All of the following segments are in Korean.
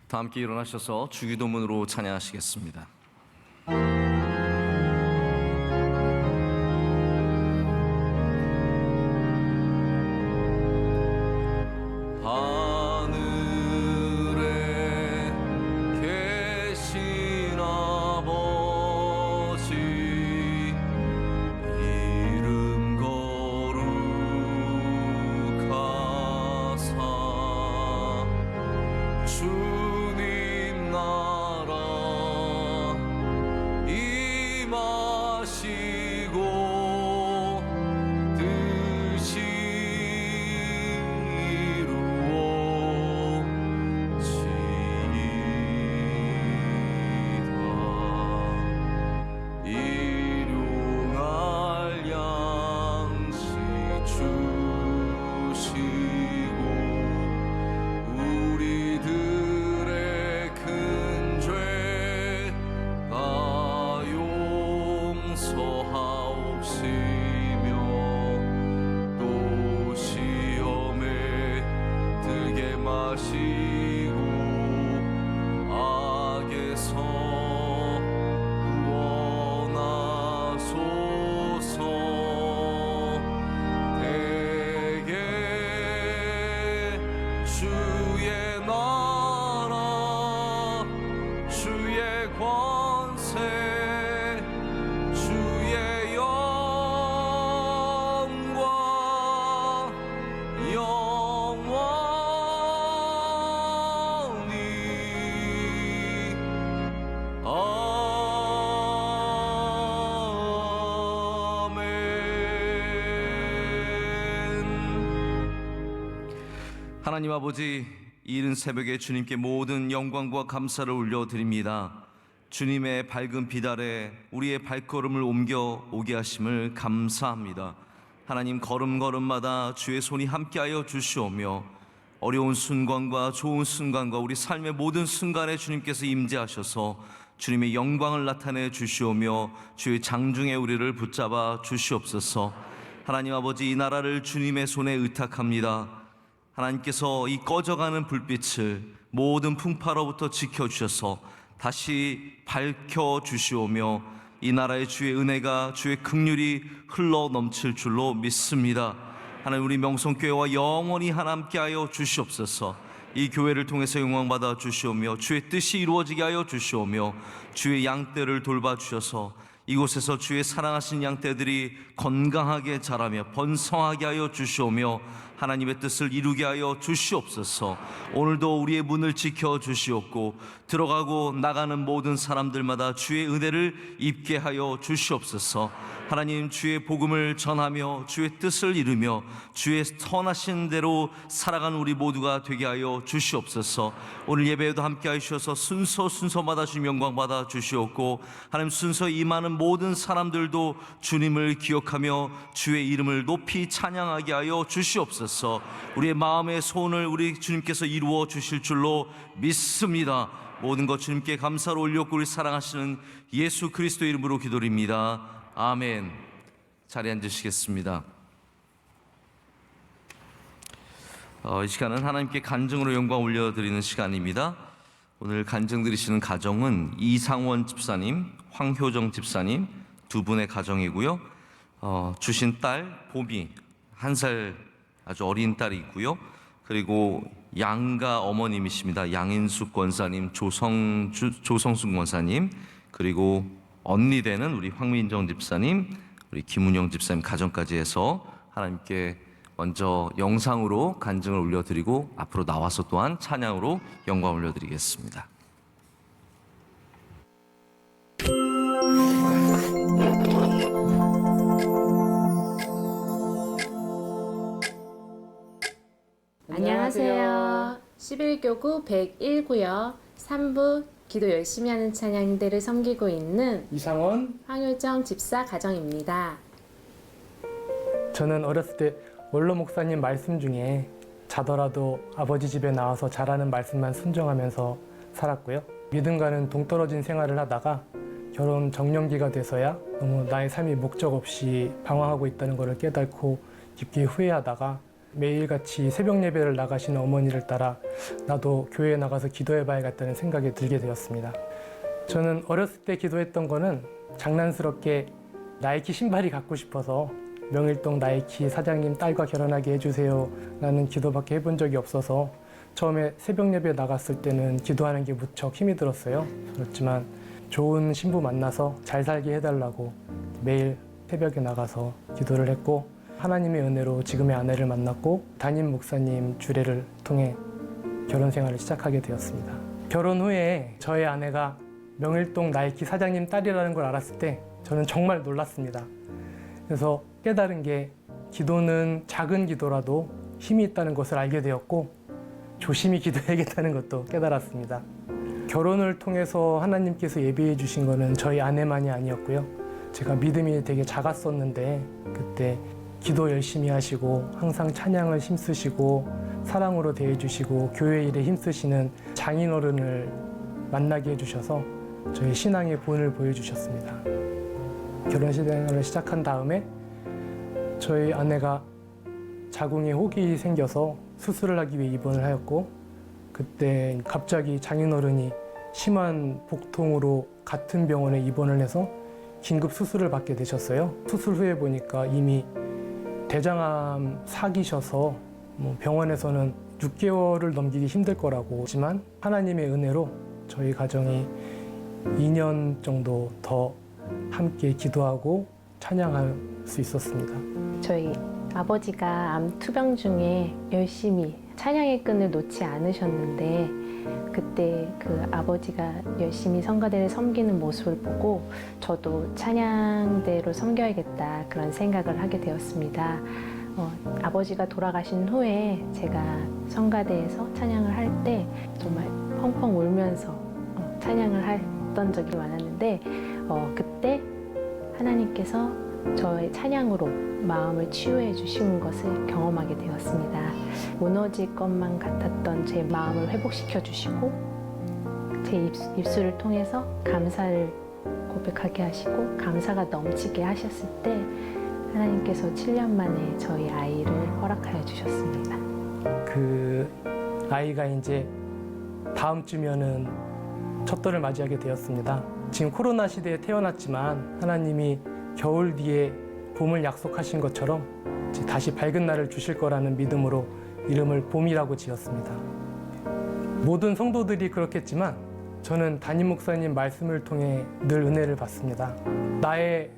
다 함께 일어나셔서 주기도문으로 찬양하시겠습니다. 하나님 아버지, 이 이른 새벽에 주님께 모든 영광과 감사를 올려드립니다. 주님의 밝은 빛 아래 우리의 발걸음을 옮겨 오게 하심을 감사합니다. 하나님, 걸음걸음마다 주의 손이 함께하여 주시오며 어려운 순간과 좋은 순간과 우리 삶의 모든 순간에 주님께서 임재하셔서 주님의 영광을 나타내 주시오며 주의 장중에 우리를 붙잡아 주시옵소서. 하나님 아버지, 이 나라를 주님의 손에 의탁합니다. 하나님께서 이 꺼져가는 불빛을 모든 풍파로부터 지켜주셔서 다시 밝혀주시오며 이 나라의 주의 은혜가, 주의 긍휼이 흘러 넘칠 줄로 믿습니다. 하나님, 우리 명성교회와 영원히 함께하여 주시옵소서. 이 교회를 통해서 영광받아 주시오며 주의 뜻이 이루어지게 하여 주시오며 주의 양떼를 돌봐주셔서 이곳에서 주의 사랑하신 양떼들이 건강하게 자라며 번성하게 하여 주시오며 하나님의 뜻을 이루게 하여 주시옵소서. 오늘도 우리의 문을 지켜 주시옵고 들어가고 나가는 모든 사람들마다 주의 은혜를 입게 하여 주시옵소서. 하나님, 주의 복음을 전하며 주의 뜻을 이루며 주의 선하신 대로 살아가는 우리 모두가 되게 하여 주시옵소서. 오늘 예배에도 함께 하셔서 순서마다 주님 영광 받아 주시옵고 하나님, 순서 임하는 모든 사람들도 주님을 기억하며 주의 이름을 높이 찬양하게 하여 주시옵소서. 우리의 마음의 소원을 우리 주님께서 이루어 주실 줄로 믿습니다. 모든 것 주님께 감사로 올렸고 우리 사랑하시는 예수 그리스도 이름으로 기도드립니다. 아멘. 자리에 앉으시겠습니다. 이 시간은 하나님께 간증으로 영광 올려드리는 시간입니다. 오늘 간증 드리시는 가정은 이상원 집사님, 황효정 집사님 두 분의 가정이고요. 주신 딸 봄이 1살 아주 어린 딸이 있고요. 그리고 양가 어머님이십니다. 양인숙 권사님, 조성숙 권사님, 그리고 언니 되는 우리 황민정 집사님, 우리 김은영 집사님 가정까지 해서 하나님께 먼저 영상으로 간증을 올려드리고 앞으로 나와서 또한 찬양으로 영광 올려드리겠습니다. 안녕하세요. 11교구 101구역 3부 기도 열심히 하는 찬양대를 섬기고 있는 이상원, 황효정 집사 가정입니다. 저는 어렸을 때 원로 목사님 말씀 중에 자더라도 아버지 집에 나와서 잘하는 말씀만 순종하면서 살았고요. 믿음과는 동떨어진 생활을 하다가 결혼 정년기가 돼서야 너무 나의 삶이 목적 없이 방황하고 있다는 것을 깨닫고 깊게 후회하다가 매일같이 새벽 예배를 나가시는 어머니를 따라 나도 교회에 나가서 기도해봐야겠다는 생각이 들게 되었습니다. 저는 어렸을 때 기도했던 거는 장난스럽게 나이키 신발이 갖고 싶어서 명일동 나이키 사장님 딸과 결혼하게 해주세요 라는 기도밖에 해본 적이 없어서 처음에 새벽 예배 나갔을 때는 기도하는 게 무척 힘이 들었어요. 그렇지만 좋은 신부 만나서 잘 살게 해달라고 매일 새벽에 나가서 기도를 했고, 하나님의 은혜로 지금의 아내를 만났고 담임 목사님 주례를 통해 결혼 생활을 시작하게 되었습니다. 결혼 후에 저의 아내가 명일동 나이키 사장님 딸이라는 걸 알았을 때 저는 정말 놀랐습니다. 그래서 깨달은 게 기도는 작은 기도라도 힘이 있다는 것을 알게 되었고 조심히 기도해야겠다는 것도 깨달았습니다. 결혼을 통해서 하나님께서 예비해 주신 거는 저희 아내만이 아니었고요. 제가 믿음이 되게 작았었는데 그때 기도 열심히 하시고 항상 찬양을 힘쓰시고 사랑으로 대해주시고 교회 일에 힘쓰시는 장인어른을 만나게 해주셔서 저희 신앙의 본을 보여주셨습니다. 결혼 생활을 시작한 다음에 저희 아내가 자궁에 혹이 생겨서 수술을 하기 위해 입원을 하였고, 그때 갑자기 장인어른이 심한 복통으로 같은 병원에 입원을 해서 긴급 수술을 받게 되셨어요. 수술 후에 보니까 이미 대장암 사기셔서 병원에서는 6개월을 넘기기 힘들 거라고 하지만 하나님의 은혜로 저희 가정이 2년 정도 더 함께 기도하고 찬양할 수 있었습니다. 저희 아버지가 암 투병 중에 열심히 찬양의 끈을 놓지 않으셨는데 그때 그 아버지가 열심히 성가대를 섬기는 모습을 보고 저도 찬양대로 섬겨야겠다 그런 생각을 하게 되었습니다. 아버지가 돌아가신 후에 제가 성가대에서 찬양을 할 때 정말 펑펑 울면서 찬양을 했던 적이 많았는데 그때 하나님께서 저의 찬양으로 마음을 치유해 주신 것을 경험하게 되었습니다. 무너질 것만 같았던 제 마음을 회복시켜 주시고 제 입술을 통해서 감사를 고백하게 하시고 감사가 넘치게 하셨을 때 하나님께서 7년 만에 저희 아이를 허락하여 주셨습니다. 그 아이가 이제 다음 주면은 첫돌을 맞이하게 되었습니다. 지금 코로나 시대에 태어났지만 하나님이 겨울 뒤에 봄을 약속하신 것처럼 이제 다시 밝은 날을 주실 거라는 믿음으로 이름을 봄이라고 지었습니다. 모든 성도들이 그렇겠지만 저는 담임 목사님 말씀을 통해 늘 은혜를 받습니다. 나의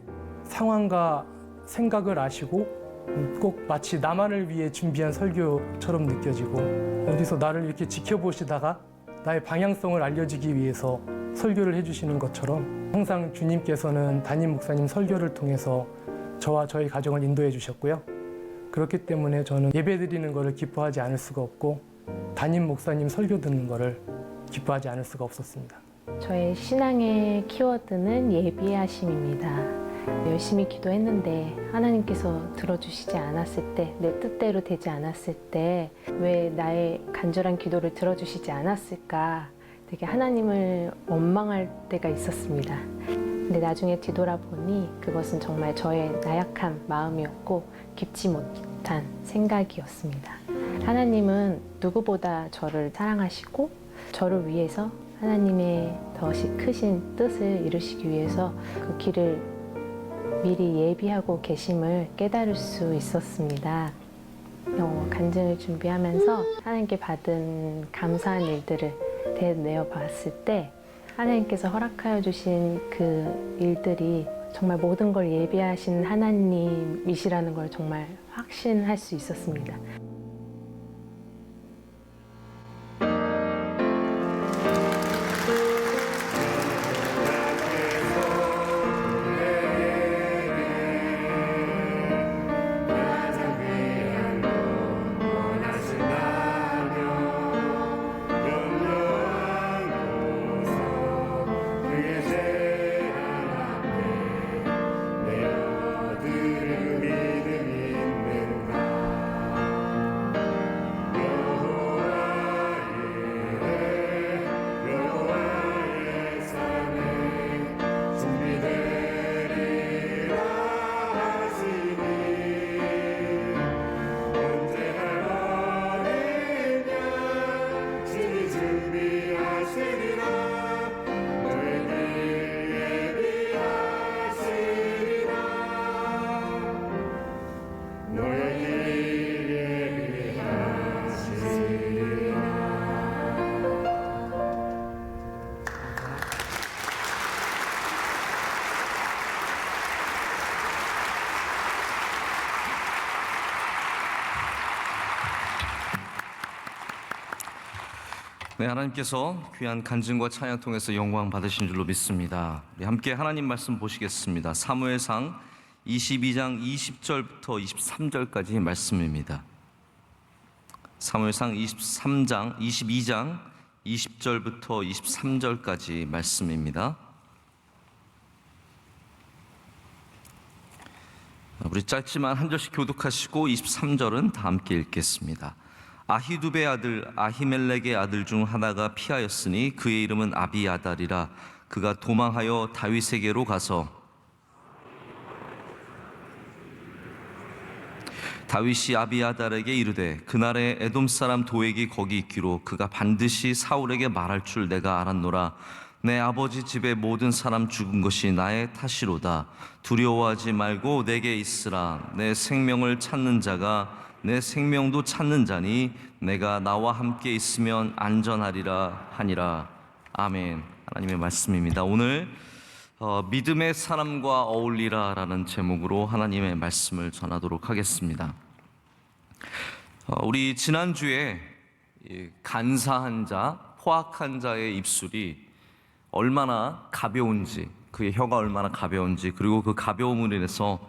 상황과 생각을 아시고 꼭 마치 나만을 위해 준비한 설교처럼 느껴지고 어디서 나를 이렇게 지켜보시다가 나의 방향성을 알려주기 위해서 설교를 해주시는 것처럼 항상 주님께서는 담임 목사님 설교를 통해서 저와 저희 가정을 인도해 주셨고요. 그렇기 때문에 저는 예배 드리는 것을 기뻐하지 않을 수가 없고 담임 목사님 설교 듣는 것을 기뻐하지 않을 수가 없었습니다. 저의 신앙의 키워드는 예비하심입니다. 열심히 기도했는데 하나님께서 들어주시지 않았을 때, 내 뜻대로 되지 않았을 때 왜 나의 간절한 기도를 들어주시지 않았을까 되게 하나님을 원망할 때가 있었습니다. 근데 나중에 뒤돌아보니 그것은 정말 저의 나약한 마음이었고 깊지 못한 생각이었습니다. 하나님은 누구보다 저를 사랑하시고 저를 위해서 하나님의 더 크신 뜻을 이루시기 위해서 그 길을 미리 예비하고 계심을 깨달을 수 있었습니다. 간증을 준비하면서 하나님께 받은 감사한 일들을 되뇌어 봤을 때 하나님께서 허락하여 주신 그 일들이 정말 모든 걸 예비하신 하나님이시라는 걸 정말 확신할 수 있었습니다. 네, 하나님께서 귀한 간증과 찬양 통해서 영광 받으신 줄로 믿습니다. 우리 함께 하나님 말씀 보시겠습니다. 사무엘상 22장 20절부터 23절까지 말씀입니다. 사무엘상 22장 20절부터 23절까지 말씀입니다. 우리 짧지만 한 절씩 교독하시고 23절은 다 함께 읽겠습니다. 아히두베 아들 아히멜렉의 아들 중 하나가 피하였으니 그의 이름은 아비아달이라. 그가 도망하여 다윗에게로 가서 다윗이 아비아달에게 이르되 그날에 에돔 사람 도액이 거기 있기로 그가 반드시 사울에게 말할 줄 내가 알았노라. 내 아버지 집의 모든 사람 죽은 것이 나의 탓이로다. 두려워하지 말고 내게 있으라. 내 생명을 찾는 자가 내 생명도 찾는 자니 내가 나와 함께 있으면 안전하리라 하니라. 아멘. 하나님의 말씀입니다. 오늘 믿음의 사람과 어울리라 라는 제목으로 하나님의 말씀을 전하도록 하겠습니다. 우리 지난주에 간사한 자, 포악한 자의 입술이 얼마나 가벼운지, 그의 혀가 얼마나 가벼운지, 그리고 그 가벼움으로 인해서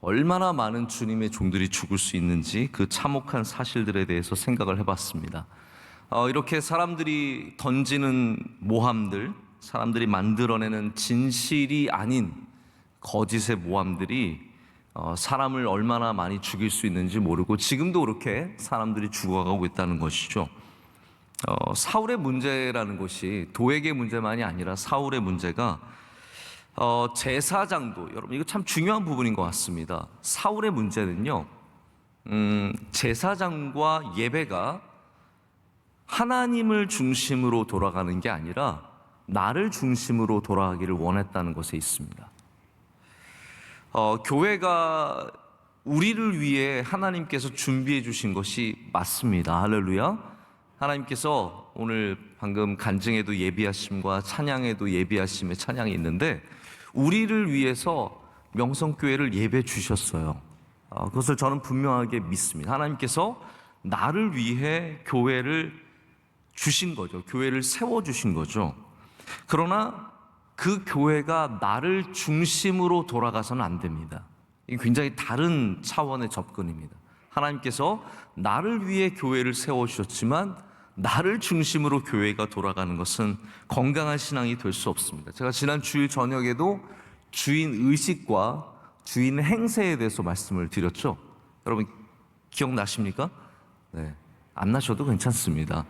얼마나 많은 주님의 종들이 죽을 수 있는지 그 참혹한 사실들에 대해서 생각을 해봤습니다. 이렇게 사람들이 던지는 모함들, 사람들이 만들어내는 진실이 아닌 거짓의 모함들이 사람을 얼마나 많이 죽일 수 있는지 모르고 지금도 그렇게 사람들이 죽어가고 있다는 것이죠. 사울의 문제라는 것이 도액의 문제만이 아니라 사울의 문제가 제사장도, 여러분 이거 참 중요한 부분인 것 같습니다. 사울의 문제는요, 제사장과 예배가 하나님을 중심으로 돌아가는 게 아니라 나를 중심으로 돌아가기를 원했다는 것에 있습니다. 교회가 우리를 위해 하나님께서 준비해 주신 것이 맞습니다. 할렐루야. 하나님께서 오늘 방금 간증에도 예비하심과 찬양에도 예비하심의 찬양이 있는데 우리를 위해서 명성교회를 예배해 주셨어요. 그것을 저는 분명하게 믿습니다. 하나님께서 나를 위해 교회를 주신 거죠. 교회를 세워주신 거죠. 그러나 그 교회가 나를 중심으로 돌아가서는 안 됩니다. 이게 굉장히 다른 차원의 접근입니다. 하나님께서 나를 위해 교회를 세워주셨지만 나를 중심으로 교회가 돌아가는 것은 건강한 신앙이 될 수 없습니다. 제가 지난 주일 저녁에도 주인 의식과 주인 행세에 대해서 말씀을 드렸죠. 여러분 기억나십니까? 네, 안 나셔도 괜찮습니다.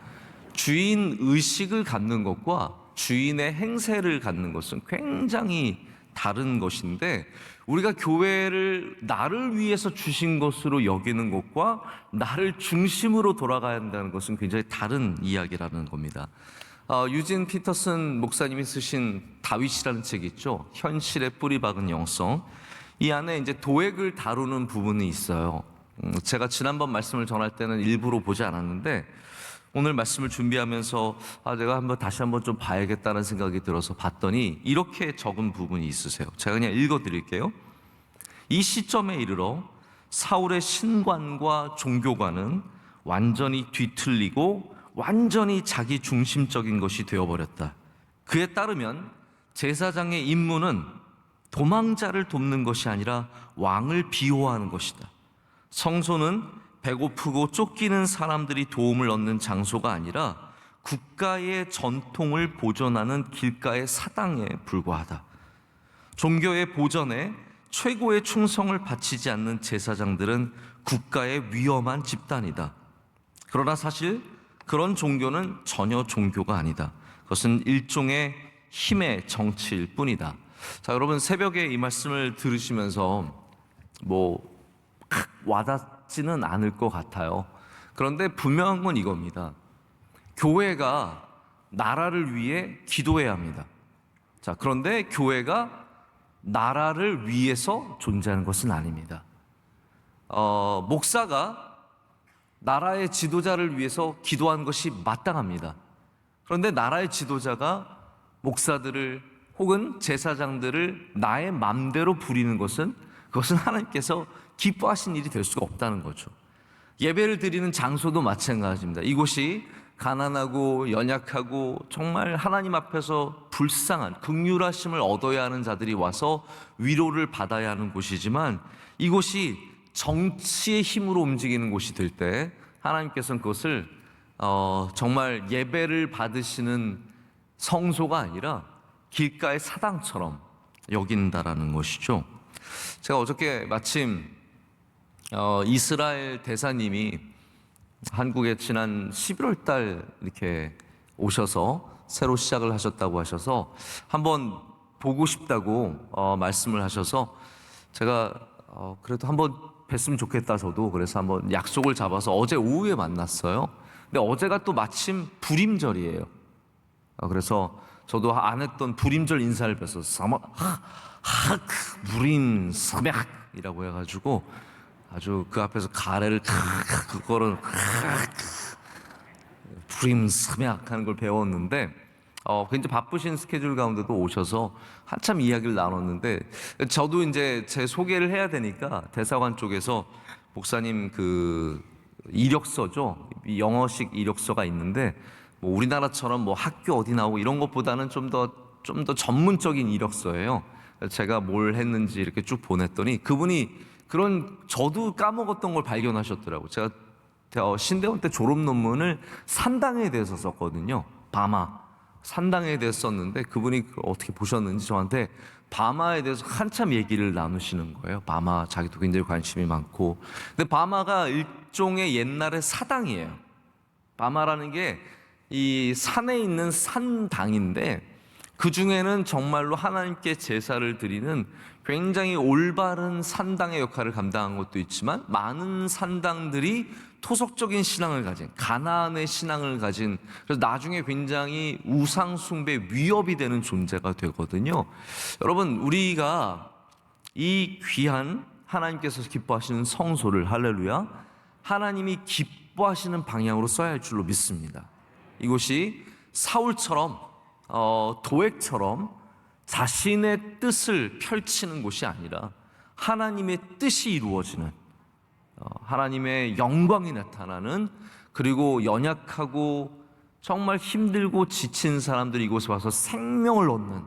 주인 의식을 갖는 것과 주인의 행세를 갖는 것은 굉장히 다른 것인데 우리가 교회를 나를 위해서 주신 것으로 여기는 것과 나를 중심으로 돌아가야 한다는 것은 굉장히 다른 이야기라는 겁니다. 유진 피터슨 목사님이 쓰신 다윗이라는 책이 있죠. 현실에 뿌리 박은 영성. 이 안에 이제 도액을 다루는 부분이 있어요. 제가 지난번 말씀을 전할 때는 일부러 보지 않았는데 오늘 말씀을 준비하면서 내가 다시 한번 좀 봐야겠다는 생각이 들어서 봤더니 이렇게 적은 부분이 있으세요. 제가 그냥 읽어드릴게요. 이 시점에 이르러 사울의 신관과 종교관은 완전히 뒤틀리고 완전히 자기 중심적인 것이 되어버렸다. 그에 따르면 제사장의 임무는 도망자를 돕는 것이 아니라 왕을 비호하는 것이다. 성소는 배고프고 쫓기는 사람들이 도움을 얻는 장소가 아니라 국가의 전통을 보존하는 길가의 사당에 불과하다. 종교의 보전에 최고의 충성을 바치지 않는 제사장들은 국가의 위험한 집단이다. 그러나 사실 그런 종교는 전혀 종교가 아니다. 그것은 일종의 힘의 정치일 뿐이다. 자, 여러분 새벽에 이 말씀을 들으시면서 와닿지는 않을 것 같아요. 그런데 분명한 건 이겁니다. 교회가 나라를 위해 기도해야 합니다. 자, 그런데 교회가 나라를 위해서 존재하는 것은 아닙니다. 목사가 나라의 지도자를 위해서 기도한 것이 마땅합니다. 그런데 나라의 지도자가 목사들을 혹은 제사장들을 나의 맘대로 부리는 것은 그것은 하나님께서 기뻐하신 일이 될 수가 없다는 거죠. 예배를 드리는 장소도 마찬가지입니다. 이곳이 가난하고 연약하고 정말 하나님 앞에서 불쌍한 긍휼하심을 얻어야 하는 자들이 와서 위로를 받아야 하는 곳이지만 이곳이 정치의 힘으로 움직이는 곳이 될 때 하나님께서는 그것을 정말 예배를 받으시는 성소가 아니라 길가의 사당처럼 여긴다라는 것이죠. 제가 어저께 마침 이스라엘 대사님이 한국에 지난 11월 달 이렇게 오셔서 새로 시작을 하셨다고 하셔서 한번 보고 싶다고 말씀을 하셔서 제가 그래도 한번 뵀으면 좋겠다 저도 그래서 한번 약속을 잡아서 어제 오후에 만났어요. 근데 어제가 또 마침 불임절이에요. 그래서 저도 안 했던 불임절 인사를 뵀어요. 불임 스맥이라고 해가지고 아주 그 앞에서 가래를 그거를 불임 스맥 하는 걸 배웠는데 굉장히 바쁘신 스케줄 가운데도 오셔서 한참 이야기를 나눴는데 저도 이제 제 소개를 해야 되니까 대사관 쪽에서 목사님 그 이력서죠. 영어식 이력서가 있는데 뭐 우리나라처럼 뭐 학교 어디 나오고 이런 것보다는 좀 더 전문적인 이력서예요. 제가 뭘 했는지 이렇게 쭉 보냈더니 그분이 그런 저도 까먹었던 걸 발견하셨더라고요. 제가 신대원 때 졸업 논문을 산당에 대해서 썼거든요. 바마 산당에 대해서 썼는데 그분이 어떻게 보셨는지 저한테 바마에 대해서 한참 얘기를 나누시는 거예요. 바마 자기도 굉장히 관심이 많고. 근데 바마가 일종의 옛날의 사당이에요. 바마라는 게 이 산에 있는 산당인데 그 중에는 정말로 하나님께 제사를 드리는 굉장히 올바른 산당의 역할을 감당한 것도 있지만 많은 산당들이 토속적인 신앙을 가진 가나안의 신앙을 가진 그래서 나중에 굉장히 우상 숭배 위협이 되는 존재가 되거든요. 여러분 우리가 이 귀한 하나님께서 기뻐하시는 성소를 할렐루야 하나님이 기뻐하시는 방향으로 써야 할 줄로 믿습니다. 이곳이 사울처럼 도액처럼 자신의 뜻을 펼치는 곳이 아니라 하나님의 뜻이 이루어지는 하나님의 영광이 나타나는 그리고 연약하고 정말 힘들고 지친 사람들이 이곳에 와서 생명을 얻는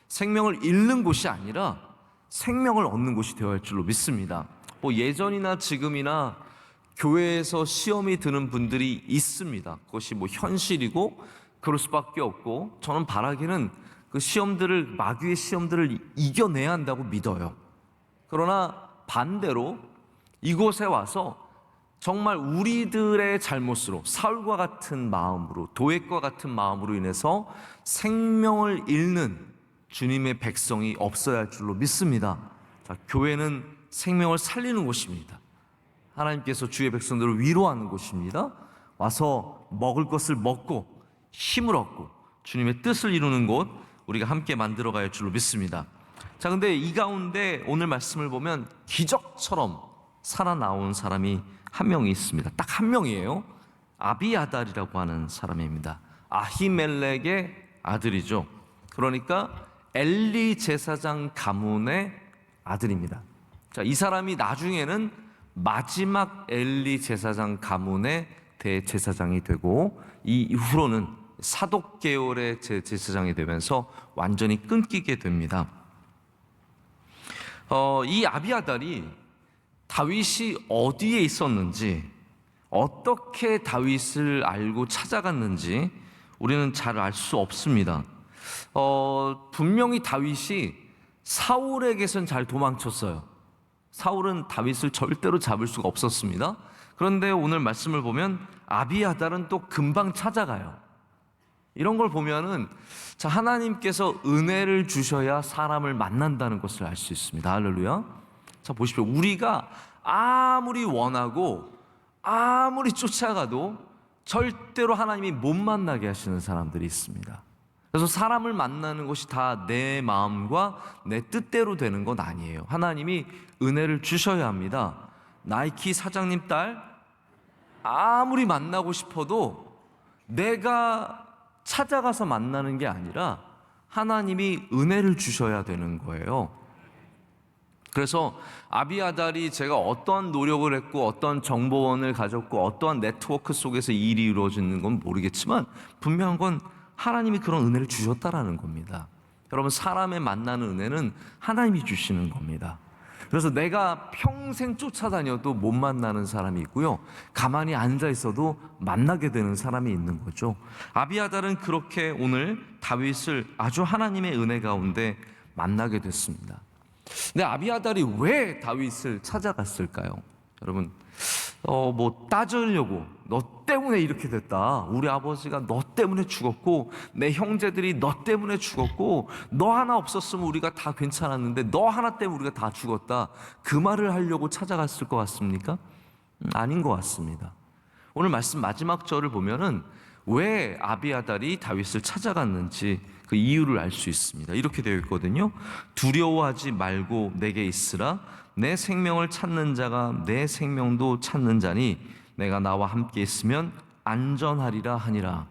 생명을 잃는 곳이 아니라 생명을 얻는 곳이 되어야 할 줄로 믿습니다. 뭐 예전이나 지금이나 교회에서 시험이 드는 분들이 있습니다. 그것이 뭐 현실이고 그럴 수밖에 없고 저는 바라기는 그 시험들을 마귀의 시험들을 이겨내야 한다고 믿어요. 그러나 반대로 이곳에 와서 정말 우리들의 잘못으로 사울과 같은 마음으로 도액과 같은 마음으로 인해서 생명을 잃는 주님의 백성이 없어야 할 줄로 믿습니다. 자, 교회는 생명을 살리는 곳입니다. 하나님께서 주의 백성들을 위로하는 곳입니다. 와서 먹을 것을 먹고 힘을 얻고 주님의 뜻을 이루는 곳 우리가 함께 만들어가야 할 줄로 믿습니다. 자, 근데 이 가운데 오늘 말씀을 보면 기적처럼 살아나온 사람이 한 명이 있습니다. 딱 한 명이에요. 아비아달이라고 하는 사람입니다. 아히멜렉의 아들이죠. 그러니까 엘리 제사장 가문의 아들입니다. 자, 이 사람이 나중에는 마지막 엘리 제사장 가문의 대제사장이 되고 이 이후로는 사독 계열의 제사장이 되면서 완전히 끊기게 됩니다. 이 아비아달이 다윗이 어디에 있었는지 어떻게 다윗을 알고 찾아갔는지 우리는 잘 알 수 없습니다. 분명히 다윗이 사울에게선 잘 도망쳤어요. 사울은 다윗을 절대로 잡을 수가 없었습니다. 그런데 오늘 말씀을 보면 아비아달은 또 금방 찾아가요. 이런 걸 보면은 자, 하나님께서 은혜를 주셔야 사람을 만난다는 것을 알 수 있습니다. 할렐루야. 자, 보십시오. 우리가 아무리 원하고 아무리 쫓아가도 절대로 하나님이 못 만나게 하시는 사람들이 있습니다. 그래서 사람을 만나는 것이 다 내 마음과 내 뜻대로 되는 건 아니에요. 하나님이 은혜를 주셔야 합니다. 나이키 사장님 딸 아무리 만나고 싶어도 내가 찾아가서 만나는 게 아니라 하나님이 은혜를 주셔야 되는 거예요. 그래서 아비아달이 제가 어떠한 노력을 했고 어떠한 정보원을 가졌고 어떠한 네트워크 속에서 이 일이 이루어지는 건 모르겠지만 분명한 건 하나님이 그런 은혜를 주셨다라는 겁니다. 여러분, 사람의 만나는 은혜는 하나님이 주시는 겁니다. 그래서 내가 평생 쫓아다녀도 못 만나는 사람이 있고요, 가만히 앉아 있어도 만나게 되는 사람이 있는 거죠. 아비아달은 그렇게 오늘 다윗을 아주 하나님의 은혜 가운데 만나게 됐습니다. 근데 아비아달이 왜 다윗을 찾아갔을까요? 여러분, 뭐 따지려고, 너 때문에 이렇게 됐다, 우리 아버지가 너 때문에 죽었고 내 형제들이 너 때문에 죽었고 너 하나 없었으면 우리가 다 괜찮았는데 너 하나 때문에 우리가 다 죽었다, 그 말을 하려고 찾아갔을 것 같습니까? 아닌 것 같습니다. 오늘 말씀 마지막 절을 보면은 왜 아비아달이 다윗을 찾아갔는지 그 이유를 알 수 있습니다. 이렇게 되어 있거든요. 두려워하지 말고 내게 있으라. 내 생명을 찾는 자가 내 생명도 찾는 자니 내가 나와 함께 있으면 안전하리라 하니라.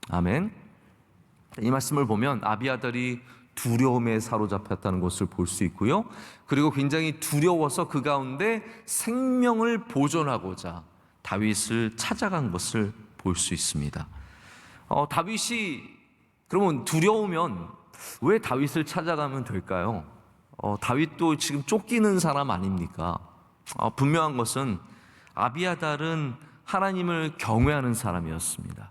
아멘. 이 말씀을 보면 아비아달이 두려움에 사로잡혔다는 것을 볼 수 있고요, 그리고 굉장히 두려워서 그 가운데 생명을 보존하고자 다윗을 찾아간 것을 볼 수 있습니다. 다윗이 그러면 두려우면 왜 다윗을 찾아가면 될까요? 다윗도 지금 쫓기는 사람 아닙니까? 분명한 것은 아비아달은 하나님을 경외하는 사람이었습니다.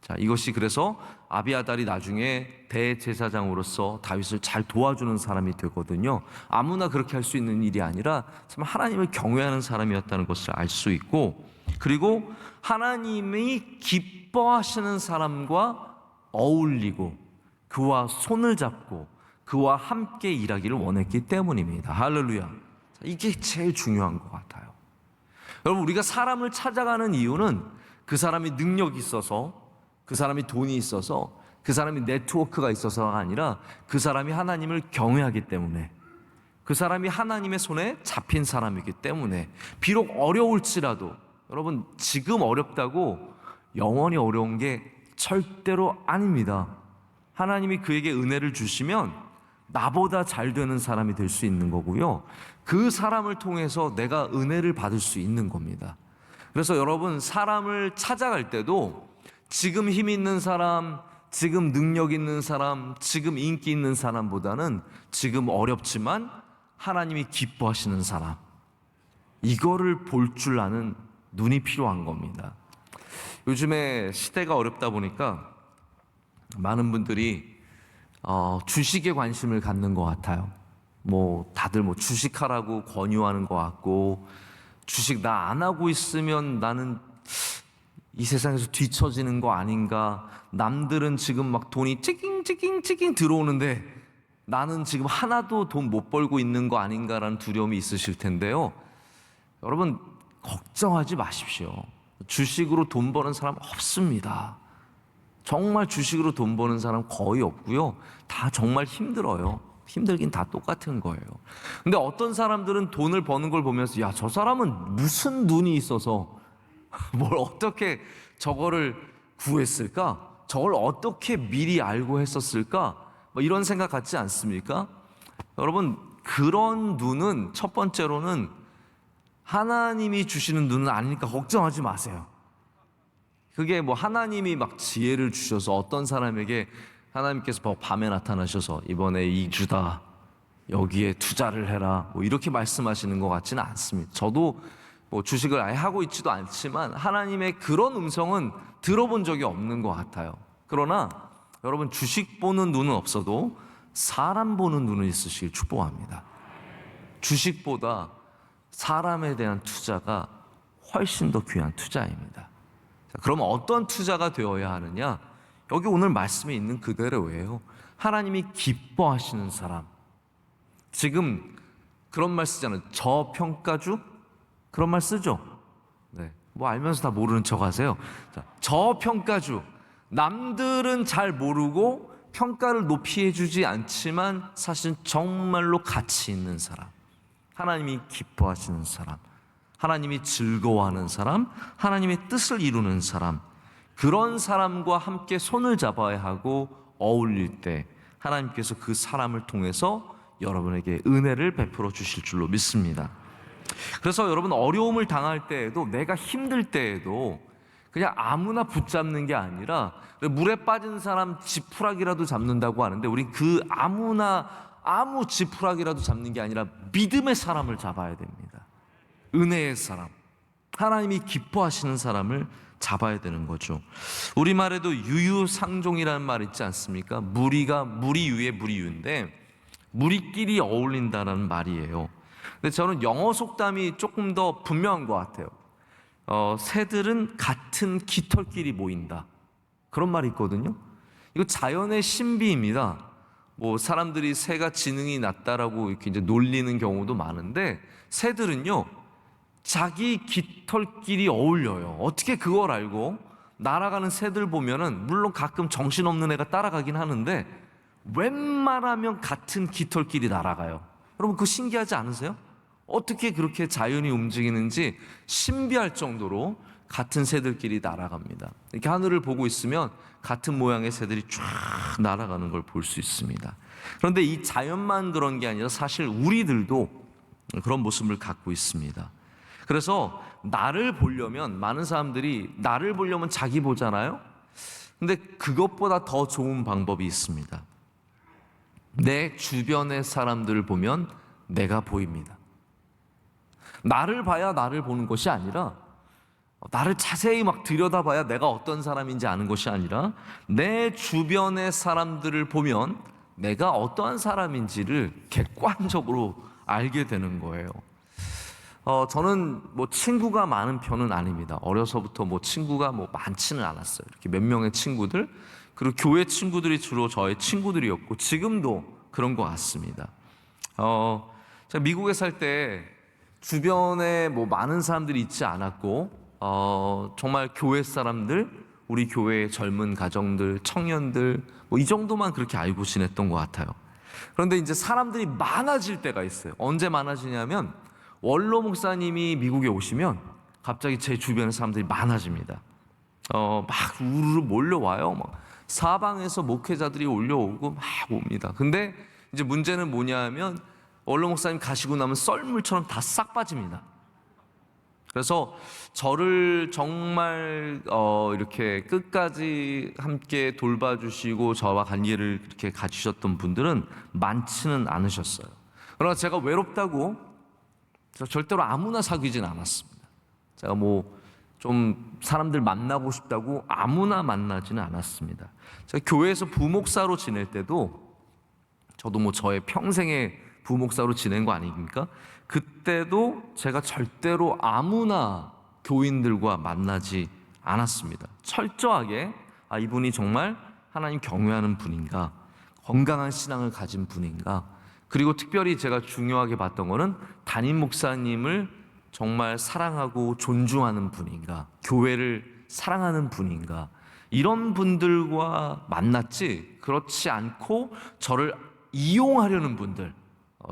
자, 이것이 그래서 아비아달이 나중에 대제사장으로서 다윗을 잘 도와주는 사람이 되거든요. 아무나 그렇게 할 수 있는 일이 아니라 참 하나님을 경외하는 사람이었다는 것을 알 수 있고, 그리고 하나님이 기뻐하시는 사람과 어울리고 그와 손을 잡고 그와 함께 일하기를 원했기 때문입니다. 할렐루야. 이게 제일 중요한 것 같아요. 여러분, 우리가 사람을 찾아가는 이유는 그 사람이 능력이 있어서, 그 사람이 돈이 있어서, 그 사람이 네트워크가 있어서가 아니라 그 사람이 하나님을 경외하기 때문에, 그 사람이 하나님의 손에 잡힌 사람이기 때문에, 비록 어려울지라도, 여러분, 지금 어렵다고 영원히 어려운 게 절대로 아닙니다. 하나님이 그에게 은혜를 주시면 나보다 잘 되는 사람이 될 수 있는 거고요, 그 사람을 통해서 내가 은혜를 받을 수 있는 겁니다. 그래서 여러분, 사람을 찾아갈 때도 지금 힘 있는 사람, 지금 능력 있는 사람, 지금 인기 있는 사람보다는 지금 어렵지만 하나님이 기뻐하시는 사람, 이거를 볼 줄 아는 눈이 필요한 겁니다. 요즘에 시대가 어렵다 보니까 많은 분들이 주식에 관심을 갖는 것 같아요. 뭐 다들 뭐 주식하라고 권유하는 것 같고, 주식 나 안 하고 있으면 나는 이 세상에서 뒤처지는 거 아닌가, 남들은 지금 막 돈이 찌깅 들어오는데 나는 지금 하나도 돈 못 벌고 있는 거 아닌가라는 두려움이 있으실 텐데요, 여러분 걱정하지 마십시오. 주식으로 돈 버는 사람 없습니다. 정말 주식으로 돈 버는 사람 거의 없고요, 다 정말 힘들어요. 힘들긴 다 똑같은 거예요. 근데 어떤 사람들은 돈을 버는 걸 보면서, 야, 저 사람은 무슨 눈이 있어서 뭘 어떻게 저거를 구했을까? 저걸 어떻게 미리 알고 했었을까? 뭐 이런 생각 갖지 않습니까? 여러분, 그런 눈은 첫 번째로는 하나님이 주시는 눈은 아니니까 걱정하지 마세요. 그게 뭐 하나님이 막 지혜를 주셔서 어떤 사람에게 하나님께서 밤에 나타나셔서 이번에 이 주다, 여기에 투자를 해라, 뭐 이렇게 말씀하시는 것 같지는 않습니다. 저도 뭐 주식을 아예 하고 있지도 않지만 하나님의 그런 음성은 들어본 적이 없는 것 같아요. 그러나 여러분, 주식 보는 눈은 없어도 사람 보는 눈은 있으시길 축복합니다. 주식보다 사람에 대한 투자가 훨씬 더 귀한 투자입니다. 자, 그럼 어떤 투자가 되어야 하느냐? 여기 오늘 말씀에 있는 그대로예요. 하나님이 기뻐하시는 사람. 지금 그런 말 쓰잖아요. 저평가주? 그런 말 쓰죠? 네. 뭐 알면서 다 모르는 척 하세요. 자, 저평가주. 남들은 잘 모르고 평가를 높이 해주지 않지만 사실 정말로 가치 있는 사람. 하나님이 기뻐하시는 사람. 하나님이 즐거워하는 사람, 하나님의 뜻을 이루는 사람, 그런 사람과 함께 손을 잡아야 하고 어울릴 때 하나님께서 그 사람을 통해서 여러분에게 은혜를 베풀어 주실 줄로 믿습니다. 그래서 여러분, 어려움을 당할 때에도, 내가 힘들 때에도 그냥 아무나 붙잡는 게 아니라, 물에 빠진 사람 지푸라기라도 잡는다고 하는데, 우린 그 아무 지푸라기라도 잡는 게 아니라 믿음의 사람을 잡아야 됩니다. 은혜의 사람, 하나님이 기뻐하시는 사람을 잡아야 되는 거죠. 우리말에도 유유상종이라는 말 있지 않습니까? 무리가 무리 위에 무리 위인데 무리끼리 어울린다는 말이에요. 근데 저는 영어 속담이 조금 더 분명한 것 같아요. 새들은 같은 깃털끼리 모인다, 그런 말이 있거든요. 이거 자연의 신비입니다. 뭐 사람들이 새가 지능이 낮다라고 이렇게 이제 놀리는 경우도 많은데, 새들은요 자기 깃털끼리 어울려요. 어떻게 그걸 알고? 날아가는 새들 보면은 물론 가끔 정신없는 애가 따라가긴 하는데 웬만하면 같은 깃털끼리 날아가요. 여러분, 그거 신기하지 않으세요? 어떻게 그렇게 자연이 움직이는지 신비할 정도로 같은 새들끼리 날아갑니다. 이렇게 하늘을 보고 있으면 같은 모양의 새들이 쫙 날아가는 걸 볼 수 있습니다. 그런데 이 자연만 그런 게 아니라 사실 우리들도 그런 모습을 갖고 있습니다. 그래서 나를 보려면, 많은 사람들이 나를 보려면 자기 보잖아요. 근데 그것보다 더 좋은 방법이 있습니다. 내 주변의 사람들을 보면 내가 보입니다. 나를 봐야 나를 보는 것이 아니라, 나를 자세히 막 들여다봐야 내가 어떤 사람인지 아는 것이 아니라, 내 주변의 사람들을 보면 내가 어떠한 사람인지를 객관적으로 알게 되는 거예요. 저는 뭐 친구가 많은 편은 아닙니다. 어려서부터 뭐 친구가 뭐 많지는 않았어요. 이렇게 몇 명의 친구들, 그리고 교회 친구들이 주로 저의 친구들이었고 지금도 그런 것 같습니다. 제가 미국에 살 때 주변에 뭐 많은 사람들이 있지 않았고, 정말 교회 사람들, 우리 교회의 젊은 가정들, 청년들, 뭐 이 정도만 그렇게 알고 지냈던 것 같아요. 그런데 이제 사람들이 많아질 때가 있어요. 언제 많아지냐면, 원로 목사님이 미국에 오시면 갑자기 제 주변에 사람들이 많아집니다. 막 우르르 몰려와요. 막 사방에서 목회자들이 올려오고 막 옵니다. 근데 이제 문제는 뭐냐면, 원로 목사님 가시고 나면 썰물처럼 다 싹 빠집니다. 그래서 저를 정말 이렇게 끝까지 함께 돌봐주시고 저와 관계를 이렇게 가지셨던 분들은 많지는 않으셨어요. 그러나 제가 외롭다고 절대로 아무나 사귀진 않았습니다. 제가 뭐 좀 사람들 만나고 싶다고 아무나 만나지는 않았습니다. 제가 교회에서 부목사로 지낼 때도, 저도 뭐 저의 평생의 부목사로 지낸 거 아닙니까? 그때도 제가 절대로 아무나 교인들과 만나지 않았습니다. 철저하게 이분이 정말 하나님 경외하는 분인가, 건강한 신앙을 가진 분인가, 그리고 특별히 제가 중요하게 봤던 거는 담임 목사님을 정말 사랑하고 존중하는 분인가, 교회를 사랑하는 분인가, 이런 분들과 만났지, 그렇지 않고 저를 이용하려는 분들,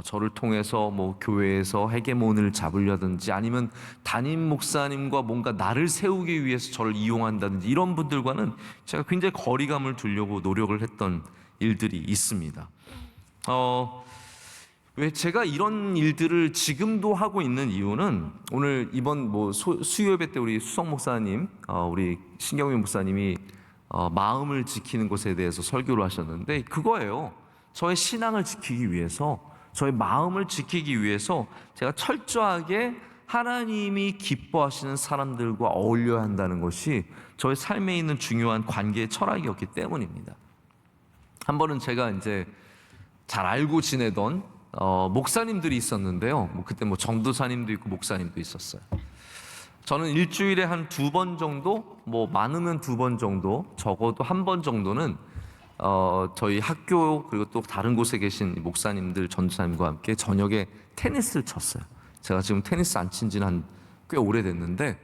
저를 통해서 뭐 교회에서 헤게몬을 잡으려든지 아니면 담임 목사님과 뭔가 나를 세우기 위해서 저를 이용한다든지 이런 분들과는 제가 굉장히 거리감을 두려고 노력을 했던 일들이 있습니다. 왜 제가 이런 일들을 지금도 하고 있는 이유는, 오늘 이번 뭐 수요예배 때 우리 수석 목사님, 우리 신경민 목사님이 마음을 지키는 것에 대해서 설교를 하셨는데, 그거예요. 저의 신앙을 지키기 위해서, 저의 마음을 지키기 위해서 제가 철저하게 하나님이 기뻐하시는 사람들과 어울려야 한다는 것이 저의 삶에 있는 중요한 관계의 철학이었기 때문입니다. 한 번은 제가 이제 잘 알고 지내던 목사님들이 있었는데요. 그때 뭐 전도사님도 있고 목사님도 있었어요. 저는 일주일에 한 2번 정도, 뭐 많으면 2번 정도, 적어도 1번 정도는 저희 학교 그리고 또 다른 곳에 계신 목사님들, 전도사님과 함께 저녁에 테니스를 쳤어요. 제가 지금 테니스 안 친 지는 한 꽤 오래됐는데,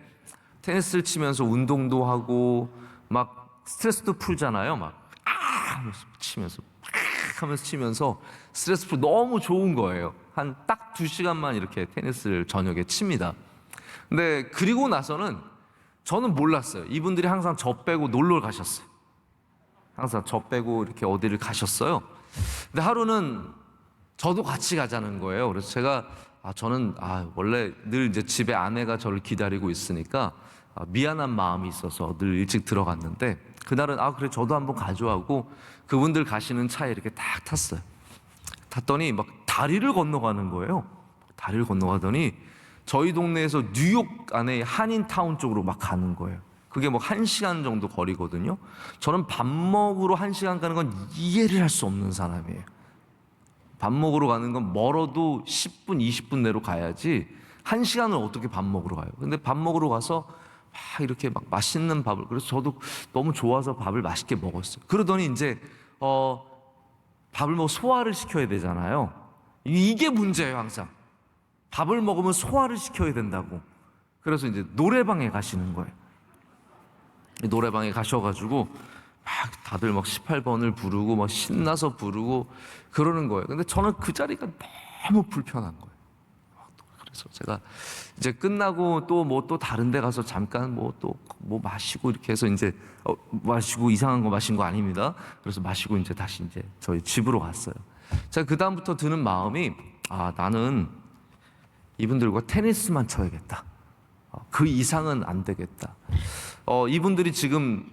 테니스를 치면서 운동도 하고 막 스트레스도 풀잖아요. 막 하면서 치면서 스트레스 풀 너무 좋은 거예요. 한 딱 2시간만 이렇게 테니스를 저녁에 칩니다. 근데 그리고 나서는 저는 몰랐어요. 이분들이 항상 저 빼고 놀러 가셨어요. 항상 저 빼고 이렇게 어디를 가셨어요. 근데 하루는 저도 같이 가자는 거예요. 그래서 제가 저는 원래 늘 이제 집에 아내가 저를 기다리고 있으니까 미안한 마음이 있어서 늘 일찍 들어갔는데 그날은 그래 저도 한번 가죠 하고 그분들 가시는 차에 이렇게 딱 탔어요. 탔더니 막 다리를 건너가는 거예요. 다리를 건너가더니 저희 동네에서 뉴욕 안에 한인타운 쪽으로 막 가는 거예요. 그게 뭐 1시간 정도 거리거든요. 저는 밥 먹으러 1시간 가는 건 이해를 할 수 없는 사람이에요. 밥 먹으러 가는 건 멀어도 10분, 20분 내로 가야지 1시간을 어떻게 밥 먹으러 가요. 근데 밥 먹으러 가서 막 이렇게 막 맛있는 밥을, 그래서 저도 너무 좋아서 밥을 맛있게 먹었어요. 그러더니 이제 밥을 소화를 시켜야 되잖아요. 이게 문제예요, 항상. 밥을 먹으면 소화를 시켜야 된다고. 그래서 이제 노래방에 가시는 거예요. 노래방에 가셔가지고 막 다들 막 18번을 부르고 막 신나서 부르고 그러는 거예요. 근데 저는 그 자리가 너무 불편한 거예요. 그래서 제가 이제 끝나고 또 다른 데 가서 잠깐 뭐 마시고 이렇게 해서 이제 마시고 이상한 거 마신 거 아닙니다. 그래서 마시고 이제 다시 이제 저희 집으로 갔어요. 제가 그 다음부터 드는 마음이 나는 이분들과 테니스만 쳐야겠다. 그 이상은 안 되겠다. 이분들이 지금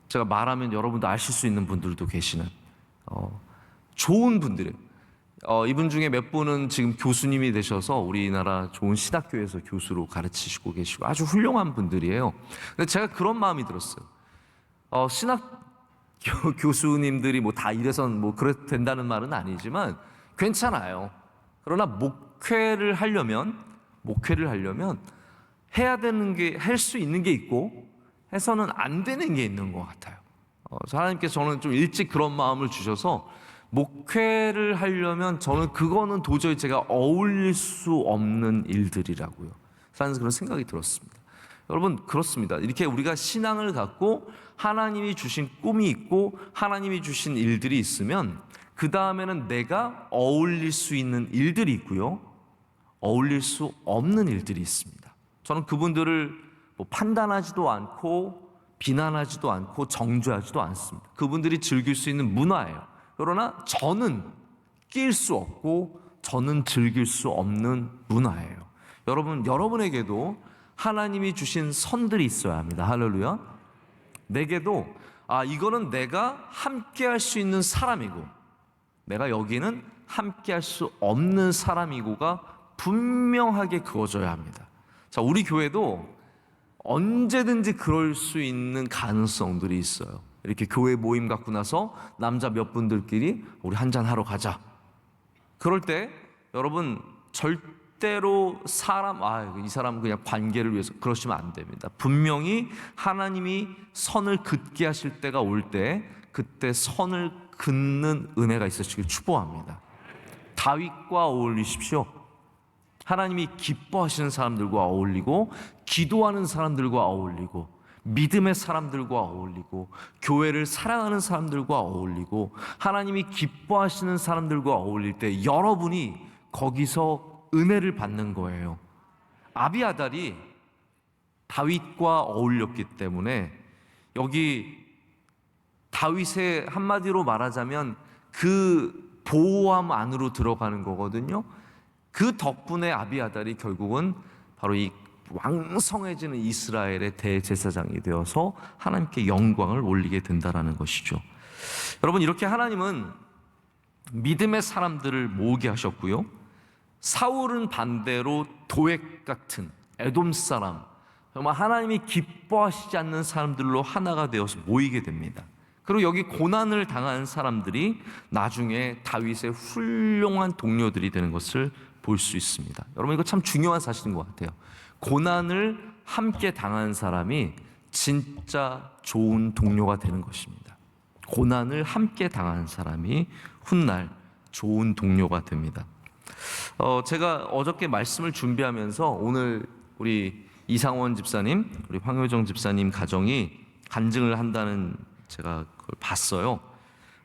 제가 말하면 여러분도 아실 수 있는 분들도 계시는 좋은 분들이에요. 이분 중에 몇 분은 지금 교수님이 되셔서 우리나라 좋은 신학교에서 교수로 가르치시고 계시고 아주 훌륭한 분들이에요. 근데 제가 그런 마음이 들었어요. 신학 교수님들이 뭐 다 이래선 뭐 그래 된다는 말은 아니지만 괜찮아요. 그러나 목회를 하려면 해야 되는 게, 할 수 있는 게 있고 해서는 안 되는 게 있는 것 같아요. 하나님께서 저는 좀 일찍 그런 마음을 주셔서 목회를 하려면 저는 그거는 도저히 제가 어울릴 수 없는 일들이라고요. 사실 그런 생각이 들었습니다. 여러분 그렇습니다. 이렇게 우리가 신앙을 갖고 하나님이 주신 꿈이 있고 하나님이 주신 일들이 있으면 그 다음에는 내가 어울릴 수 있는 일들이 있고요, 어울릴 수 없는 일들이 있습니다. 저는 그분들을 판단하지도 않고 비난하지도 않고 정죄하지도 않습니다. 그분들이 즐길 수 있는 문화예요. 그러나 저는 낄 수 없고 저는 즐길 수 없는 문화예요. 여러분에게도 하나님이 주신 선들이 있어야 합니다. 할렐루야. 내게도 이거는 내가 함께 할 수 있는 사람이고 내가 여기는 함께 할 수 없는 사람이고가 분명하게 그어져야 합니다. 자, 우리 교회도 언제든지 그럴 수 있는 가능성들이 있어요. 이렇게 교회 모임 갖고 나서 남자 몇 분들끼리 우리 한잔 하러 가자. 그럴 때 여러분 절대로 이 사람 그냥 관계를 위해서 그러시면 안 됩니다. 분명히 하나님이 선을 긋게 하실 때가 올 때 그때 선을 긋는 은혜가 있으시길 축복합니다. 다윗과 어울리십시오. 하나님이 기뻐하시는 사람들과 어울리고 기도하는 사람들과 어울리고 믿음의 사람들과 어울리고 교회를 사랑하는 사람들과 어울리고 하나님이 기뻐하시는 사람들과 어울릴 때 여러분이 거기서 은혜를 받는 거예요. 아비아달이 다윗과 어울렸기 때문에 여기 다윗의 한마디로 말하자면 그 보호함 안으로 들어가는 거거든요. 그 덕분에 아비아달이 결국은 바로 이 왕성해지는 이스라엘의 대제사장이 되어서 하나님께 영광을 올리게 된다라는 것이죠. 여러분 이렇게 하나님은 믿음의 사람들을 모으게 하셨고요, 사울은 반대로 도액 같은 에돔 사람, 정말 하나님이 기뻐하시지 않는 사람들로 하나가 되어서 모이게 됩니다. 그리고 여기 고난을 당한 사람들이 나중에 다윗의 훌륭한 동료들이 되는 것을 볼 수 있습니다. 여러분 이거 참 중요한 사실인 것 같아요. 고난을 함께 당한 사람이 진짜 좋은 동료가 되는 것입니다. 고난을 함께 당한 사람이 훗날 좋은 동료가 됩니다. 제가 어저께 말씀을 준비하면서 오늘 우리 이상원 집사님, 우리 황효정 집사님 가정이 간증을 한다는 제가 그걸 봤어요.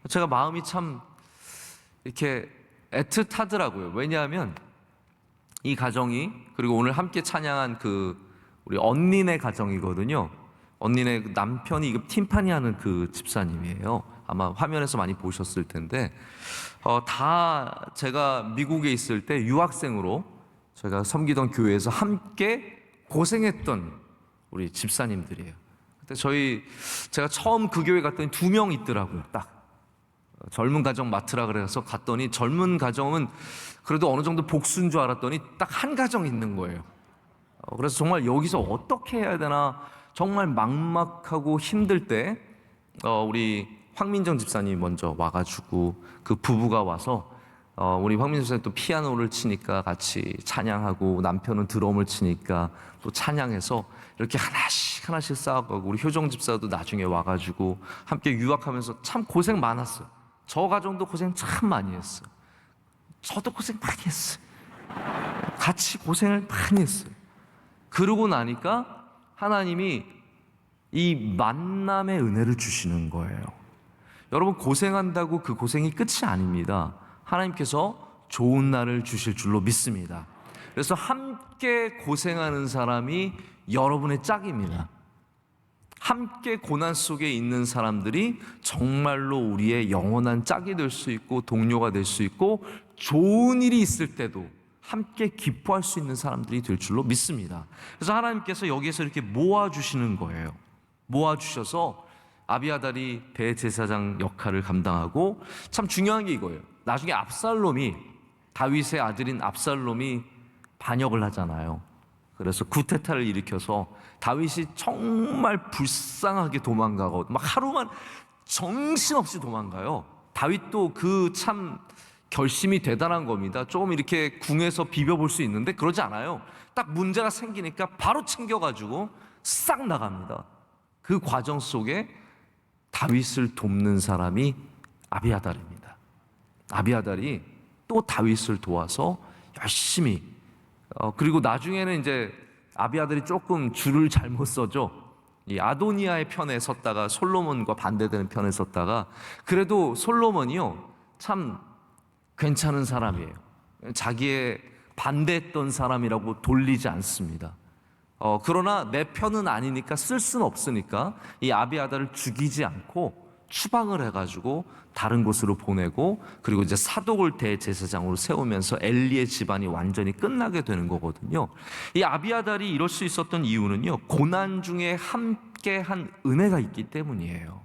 제가 마음이 참 이렇게 애틋하더라고요. 왜냐하면 이 가정이, 그리고 오늘 함께 찬양한 우리 언니네 가정이거든요. 언니네 남편이 이거 팀파니 하는 그 집사님이에요. 아마 화면에서 많이 보셨을 텐데, 다 제가 미국에 있을 때 유학생으로 제가 섬기던 교회에서 함께 고생했던 우리 집사님들이에요. 그때 제가 처음 그 교회 갔더니 2명 있더라고요. 딱 젊은 가정 맡으라 그래서 갔더니 젊은 가정은 그래도 어느 정도 복수인 줄 알았더니 딱 한 가정 있는 거예요. 그래서 정말 여기서 어떻게 해야 되나 정말 막막하고 힘들 때 우리 황민정 집사님이 먼저 와가지고 그 부부가 와서 우리 황민정 집사님 또 피아노를 치니까 같이 찬양하고, 남편은 드럼을 치니까 또 찬양해서 이렇게 하나씩 쌓아가고, 우리 효정 집사도 나중에 와가지고 함께 유학하면서 참 고생 많았어요. 저 가정도 고생 참 많이 했어요. 저도 고생 많이 했어요. 같이 고생을 많이 했어요. 그러고 나니까 하나님이 이 만남의 은혜를 주시는 거예요. 여러분, 고생한다고 그 고생이 끝이 아닙니다. 하나님께서 좋은 날을 주실 줄로 믿습니다. 그래서 함께 고생하는 사람이 여러분의 짝입니다. 함께 고난 속에 있는 사람들이 정말로 우리의 영원한 짝이 될 수 있고 동료가 될 수 있고, 좋은 일이 있을 때도 함께 기뻐할 수 있는 사람들이 될 줄로 믿습니다. 그래서 하나님께서 여기에서 이렇게 모아주시는 거예요. 모아주셔서 아비아달이 대제사장 역할을 감당하고, 참 중요한 게 이거예요. 나중에 다윗의 아들인 압살롬이 반역을 하잖아요. 그래서 구테타를 일으켜서 다윗이 정말 불쌍하게 도망가고 막 하루만 정신없이 도망가요. 다윗도 그 참 결심이 대단한 겁니다. 조금 이렇게 궁에서 비벼볼 수 있는데 그러지 않아요. 딱 문제가 생기니까 바로 챙겨가지고 싹 나갑니다. 그 과정 속에 다윗을 돕는 사람이 아비아달입니다. 아비아달이 또 다윗을 도와서 열심히, 그리고 나중에는 이제 아비아달이 조금 줄을 잘못 서죠. 이 아도니아의 편에 섰다가 솔로몬과 반대되는 편에 섰다가, 그래도 솔로몬이요 참 괜찮은 사람이에요. 자기의 반대했던 사람이라고 돌리지 않습니다. 그러나 내 편은 아니니까, 쓸 수는 없으니까 이 아비아달을 죽이지 않고 추방을 해가지고 다른 곳으로 보내고, 그리고 이제 사독을 대제사장으로 세우면서 엘리의 집안이 완전히 끝나게 되는 거거든요. 이 아비아달이 이럴 수 있었던 이유는요, 고난 중에 함께한 은혜가 있기 때문이에요.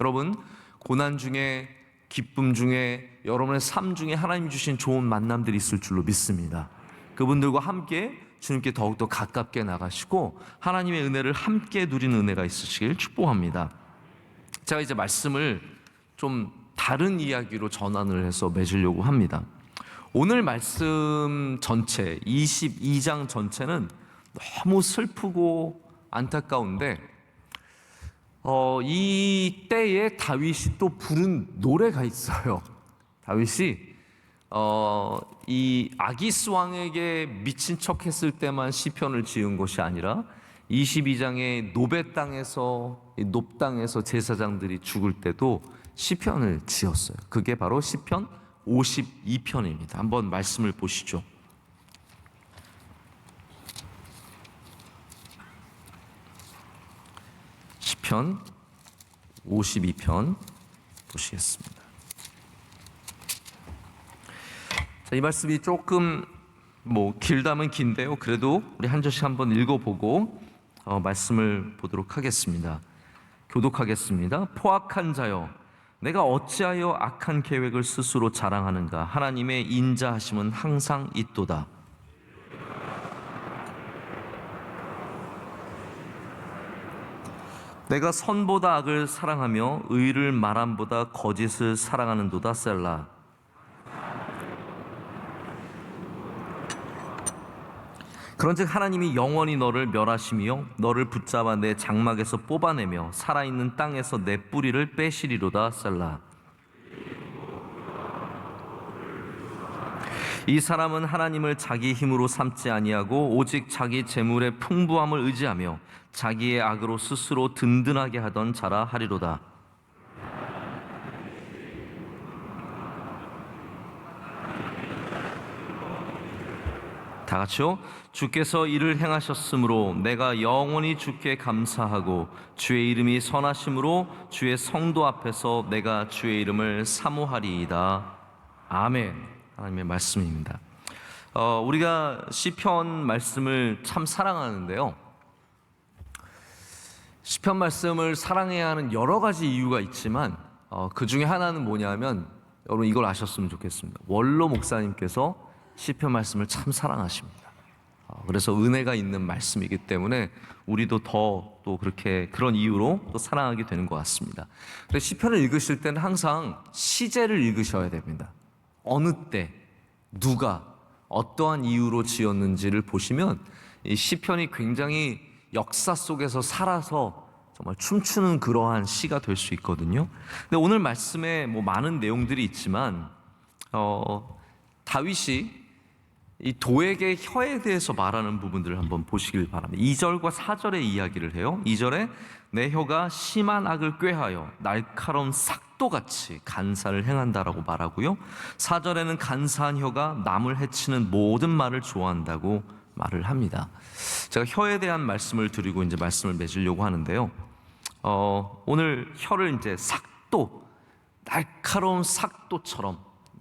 여러분, 고난 중에, 기쁨 중에, 여러분의 삶 중에 하나님 주신 좋은 만남들이 있을 줄로 믿습니다. 그분들과 함께 주님께 더욱더 가깝게 나가시고 하나님의 은혜를 함께 누리는 은혜가 있으시길 축복합니다. 제가 이제 말씀을 좀 다른 이야기로 전환을 해서 맺으려고 합니다. 오늘 말씀 전체, 22장 전체는 너무 슬프고 안타까운데, 이 때에 다윗이 또 부른 노래가 있어요. 다윗이 이 아기스 왕에게 미친 척 했을 때만 시편을 지은 것이 아니라 22장의 노베 땅에서, 높 땅에서 제사장들이 죽을 때도 시편을 지었어요. 그게 바로 시편 52편입니다. 한번 말씀을 보시죠. 시편 52편 보시겠습니다. 자, 이 말씀이 조금 길다면 긴데요, 그래도 우리 한 절씩 한번 읽어보고 말씀을 보도록 하겠습니다. 교독하겠습니다. 포악한 자여, 내가 어찌하여 악한 계획을 스스로 자랑하는가? 하나님의 인자하심은 항상 있도다. 내가 선보다 악을 사랑하며 의를 말함보다 거짓을 사랑하는도다. 셀라. 그런즉 하나님이 영원히 너를 멸하시며 너를 붙잡아 내 장막에서 뽑아내며 살아있는 땅에서 내 뿌리를 빼시리로다. 셀라. 이 사람은 하나님을 자기 힘으로 삼지 아니하고 오직 자기 재물의 풍부함을 의지하며 자기의 악으로 스스로 든든하게 하던 자라 하리로다. 다 같이요. 주께서 이를 행하셨으므로 내가 영원히 주께 감사하고 주의 이름이 선하심으로 주의 성도 앞에서 내가 주의 이름을 사모하리이다. 아멘. 하나님의 말씀입니다. 우리가 시편 말씀을 참 사랑하는데요. 시편 말씀을 사랑해야 하는 여러 가지 이유가 있지만 그 중에 하나는 뭐냐면 여러분 이걸 아셨으면 좋겠습니다. 원로 목사님께서 시편 말씀을 참 사랑하십니다. 그래서 은혜가 있는 말씀이기 때문에 우리도 더 또 그렇게 그런 이유로 또 사랑하게 되는 것 같습니다. 근데 시편을 읽으실 때는 항상 시제를 읽으셔야 됩니다. 어느 때 누가 어떠한 이유로 지었는지를 보시면 이 시편이 굉장히 역사 속에서 살아서 정말 춤추는 그러한 시가 될 수 있거든요. 근데 오늘 말씀에 뭐 많은 내용들이 있지만 다윗이 이 도액의 혀에 대해서 말하는 부분들을 한번 보시길 바랍니다. 2절과 4절의 이야기를 해요. 2절에 내 혀가 심한 악을 꾀하여 날카로운 삭도같이 간사를 행한다라고 말하고요. 4절에는 간사한 혀가 남을 해치는 모든 말을 좋아한다고 말을 합니다. 제가 혀에 대한 말씀을 드리고 이제 말씀을 맺으려고 하는데요. 오늘 혀를 이제 삭도, 날카로운 삭도처럼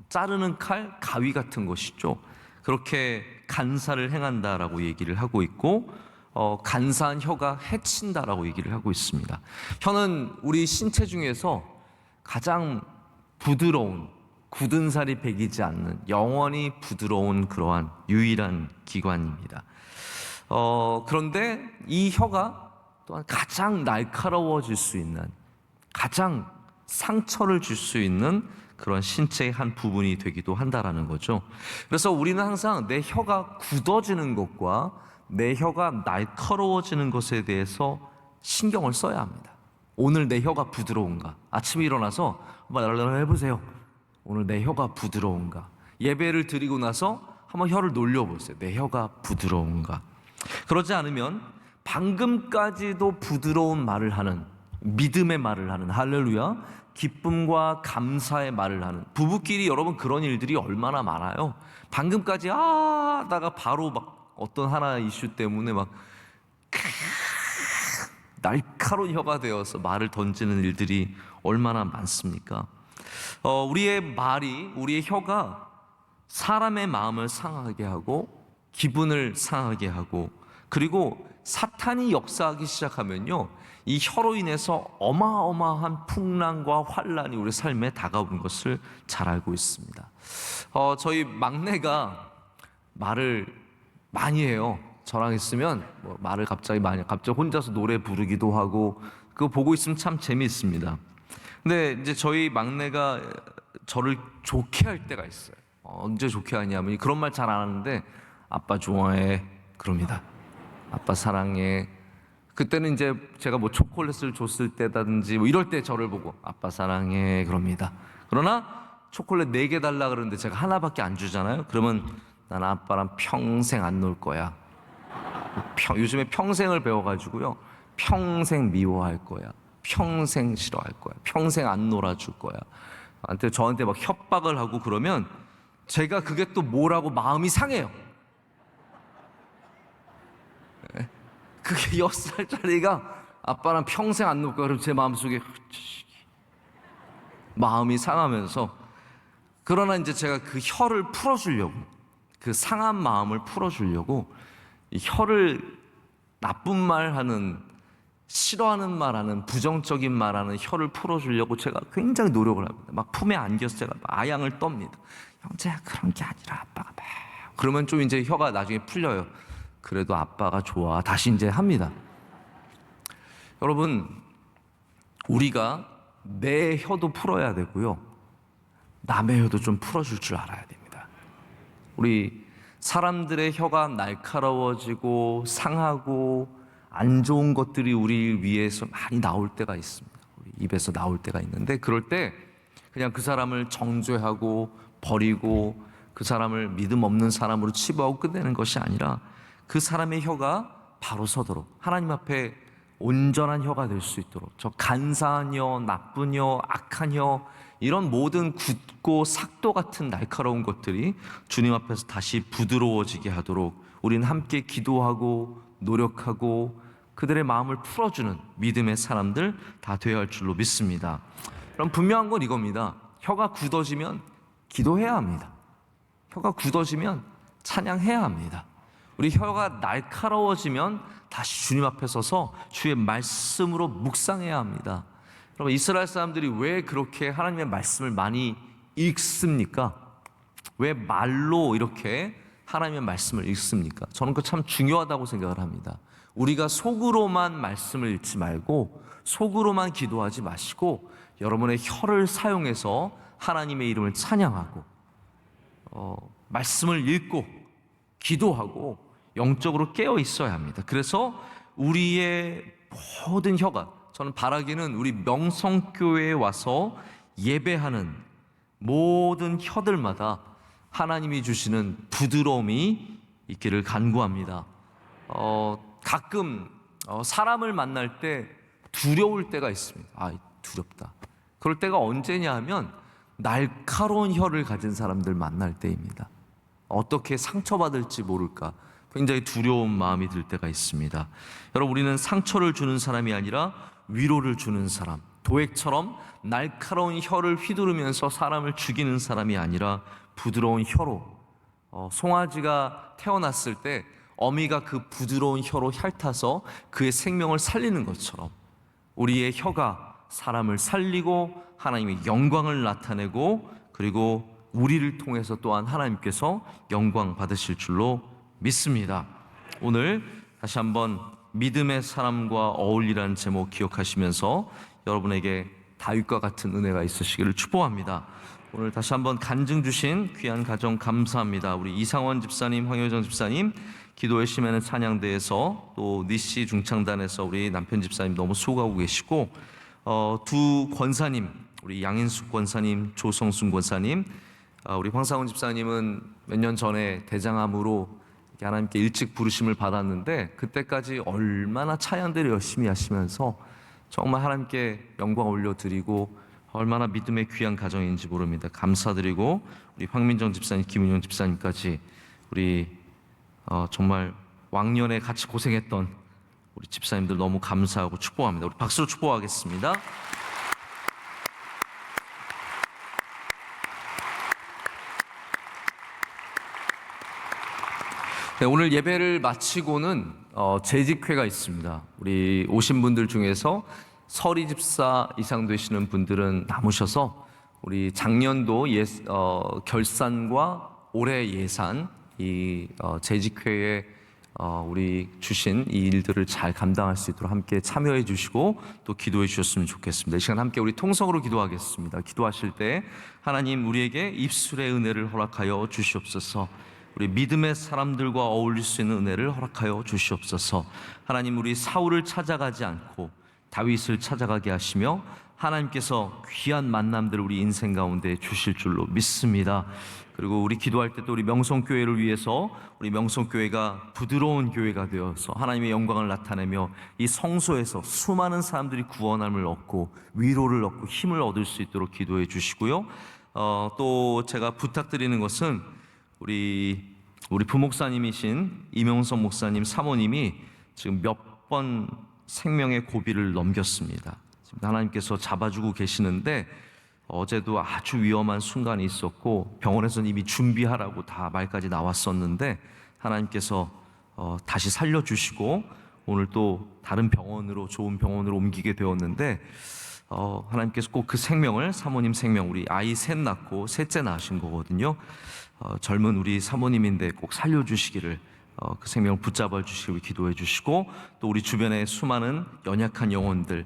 자르는 칼, 가위 같은 것이죠. 그렇게 간사를 행한다라고 얘기를 하고 있고 간사한 혀가 해친다라고 얘기를 하고 있습니다. 혀는 우리 신체 중에서 가장 부드러운, 굳은 살이 배기지 않는 영원히 부드러운 그러한 유일한 기관입니다. 그런데 이 혀가 또한 가장 날카로워질 수 있는, 가장 상처를 줄 수 있는 그런 신체의 한 부분이 되기도 한다라는 거죠. 그래서 우리는 항상 내 혀가 굳어지는 것과 내 혀가 날카로워지는 것에 대해서 신경을 써야 합니다. 오늘 내 혀가 부드러운가? 아침에 일어나서 한번 해보세요. 오늘 내 혀가 부드러운가? 예배를 드리고 나서 한번 혀를 놀려보세요. 내 혀가 부드러운가? 그러지 않으면 방금까지도 부드러운 말을 하는, 믿음의 말을 하는, 할렐루야, 기쁨과 감사의 말을 하는 부부끼리 여러분 그런 일들이 얼마나 많아요. 방금까지 하다가 바로 막 어떤 하나 이슈 때문에 막 날카로운 혀가 되어서 말을 던지는 일들이 얼마나 많습니까? 우리의 말이, 우리의 혀가 사람의 마음을 상하게 하고 기분을 상하게 하고, 그리고 사탄이 역사하기 시작하면요, 이 혀로 인해서 어마어마한 풍랑과 환란이 우리 삶에 다가오는 것을 잘 알고 있습니다. 저희 막내가 말을 많이 해요. 저랑 있으면 뭐 말을 갑자기 혼자서 노래 부르기도 하고, 그거 보고 있으면 참 재미있습니다. 근데 이제 저희 막내가 저를 좋게 할 때가 있어요. 언제 좋게 하냐면 그런 말 잘 안 하는데 아빠 좋아해 그럽니다. 아빠 사랑해. 그때는 이제 제가 뭐 초콜릿을 줬을 때다든지 뭐 이럴 때 저를 보고 아빠 사랑해 그럽니다. 그러나 초콜릿 4개 달라 그러는데 제가 하나밖에 안 주잖아요. 그러면 난 아빠랑 평생 안 놀 거야. 요즘에 평생을 배워가지고요, 평생 미워할 거야, 평생 싫어할 거야, 평생 안 놀아줄 거야. 저한테 막 협박을 하고 그러면 제가 그게 또 뭐라고 마음이 상해요. 그게 6살짜리가 아빠랑 평생 안 놀 거야. 그럼 제 마음속에 마음이 상하면서, 그러나 이제 제가 그 혀를 풀어주려고, 그 상한 마음을 풀어주려고 이 혀를 나쁜 말하는, 싫어하는 말하는, 부정적인 말하는 혀를 풀어주려고 제가 굉장히 노력을 합니다. 막 품에 안겨서 제가 아양을 떱니다. 형제야 그런 게 아니라 아빠가 막, 그러면 좀 이제 혀가 나중에 풀려요. 그래도 아빠가 좋아. 다시 이제 합니다. 여러분, 우리가 내 혀도 풀어야 되고요, 남의 혀도 좀 풀어줄 줄 알아야 됩니다. 우리 사람들의 혀가 날카로워지고 상하고 안 좋은 것들이 우리 위에서 많이 나올 때가 있습니다. 우리 입에서 나올 때가 있는데, 그럴 때 그냥 그 사람을 정죄하고 버리고 그 사람을 믿음 없는 사람으로 치부하고 끝내는 것이 아니라 그 사람의 혀가 바로 서도록 하나님 앞에 온전한 혀가 될 수 있도록, 저 간사한 혀, 나쁜 혀, 악한 혀, 이런 모든 굳고 삭도 같은 날카로운 것들이 주님 앞에서 다시 부드러워지게 하도록 우리는 함께 기도하고 노력하고 그들의 마음을 풀어주는 믿음의 사람들 다 되어야 할 줄로 믿습니다. 그럼 분명한 건 이겁니다. 혀가 굳어지면 기도해야 합니다. 혀가 굳어지면 찬양해야 합니다. 우리 혀가 날카로워지면 다시 주님 앞에 서서 주의 말씀으로 묵상해야 합니다. 여러분, 이스라엘 사람들이 왜 그렇게 하나님의 말씀을 많이 읽습니까? 왜 말로 이렇게 하나님의 말씀을 읽습니까? 저는 그 참 중요하다고 생각을 합니다. 우리가 속으로만 말씀을 읽지 말고 속으로만 기도하지 마시고 여러분의 혀를 사용해서 하나님의 이름을 찬양하고 말씀을 읽고 기도하고 영적으로 깨어 있어야 합니다. 그래서 우리의 모든 혀가, 저는 바라기는 우리 명성교회에 와서 예배하는 모든 혀들마다 하나님이 주시는 부드러움이 있기를 간구합니다. 가끔 사람을 만날 때 두려울 때가 있습니다. 두렵다. 그럴 때가 언제냐 하면 날카로운 혀를 가진 사람들 만날 때입니다. 어떻게 상처받을지 모를까 굉장히 두려운 마음이 들 때가 있습니다. 여러분, 우리는 상처를 주는 사람이 아니라 위로를 주는 사람, 도액처럼 날카로운 혀를 휘두르면서 사람을 죽이는 사람이 아니라 부드러운 혀로, 송아지가 태어났을 때 어미가 그 부드러운 혀로 핥아서 그의 생명을 살리는 것처럼 우리의 혀가 사람을 살리고 하나님의 영광을 나타내고 그리고 우리를 통해서 또한 하나님께서 영광 받으실 줄로 믿습니다. 오늘 다시 한번 믿음의 사람과 어울리라는 제목 기억하시면서 여러분에게 다윗과 같은 은혜가 있으시기를 축복합니다. 오늘 다시 한번 간증 주신 귀한 가정 감사합니다. 우리 이상원 집사님, 황효정 집사님, 기도의 심에는 찬양대에서 또 니시 중창단에서 우리 남편 집사님 너무 수고하고 계시고 두 권사님, 우리 양인숙 권사님, 조성순 권사님, 우리 황상훈 집사님은 몇 년 전에 대장암으로 하나님께 일찍 부르심을 받았는데 그때까지 얼마나 차양대를 열심히 하시면서 정말 하나님께 영광 올려드리고 얼마나 믿음의 귀한 가정인지 모릅니다. 감사드리고 우리 황민정 집사님, 김은영 집사님까지 우리 정말 왕년에 같이 고생했던 우리 집사님들 너무 감사하고 축복합니다. 우리 박수로 축복하겠습니다. 네, 오늘 예배를 마치고는 재직회가 있습니다. 우리 오신 분들 중에서 서리 집사 이상 되시는 분들은 남으셔서 우리 작년도 결산과 올해 예산 이 재직회에 우리 주신 이 일들을 잘 감당할 수 있도록 함께 참여해 주시고 또 기도해 주셨으면 좋겠습니다. 이 시간 함께 우리 통성으로 기도하겠습니다. 기도하실 때 하나님 우리에게 입술의 은혜를 허락하여 주시옵소서. 우리 믿음의 사람들과 어울릴 수 있는 은혜를 허락하여 주시옵소서. 하나님, 우리 사울을 찾아가지 않고 다윗을 찾아가게 하시며 하나님께서 귀한 만남들을 우리 인생 가운데 주실 줄로 믿습니다. 그리고 우리 기도할 때 또 우리 명성교회를 위해서 우리 명성교회가 부드러운 교회가 되어서 하나님의 영광을 나타내며 이 성소에서 수많은 사람들이 구원함을 얻고 위로를 얻고 힘을 얻을 수 있도록 기도해 주시고요. 또 제가 부탁드리는 것은 우리 부목사님이신 이명선 목사님 사모님이 지금 몇 번 생명의 고비를 넘겼습니다. 지금 하나님께서 잡아주고 계시는데 어제도 아주 위험한 순간이 있었고 병원에서는 이미 준비하라고 다 말까지 나왔었는데 하나님께서 다시 살려주시고 오늘 또 다른 병원으로, 좋은 병원으로 옮기게 되었는데 하나님께서 꼭 그 생명을, 사모님 생명, 우리 아이 셋 낳고 셋째 낳으신 거거든요. 젊은 우리 사모님인데 꼭 살려주시기를, 그 생명을 붙잡아 주시기를 기도해 주시고, 또 우리 주변의 수많은 연약한 영혼들,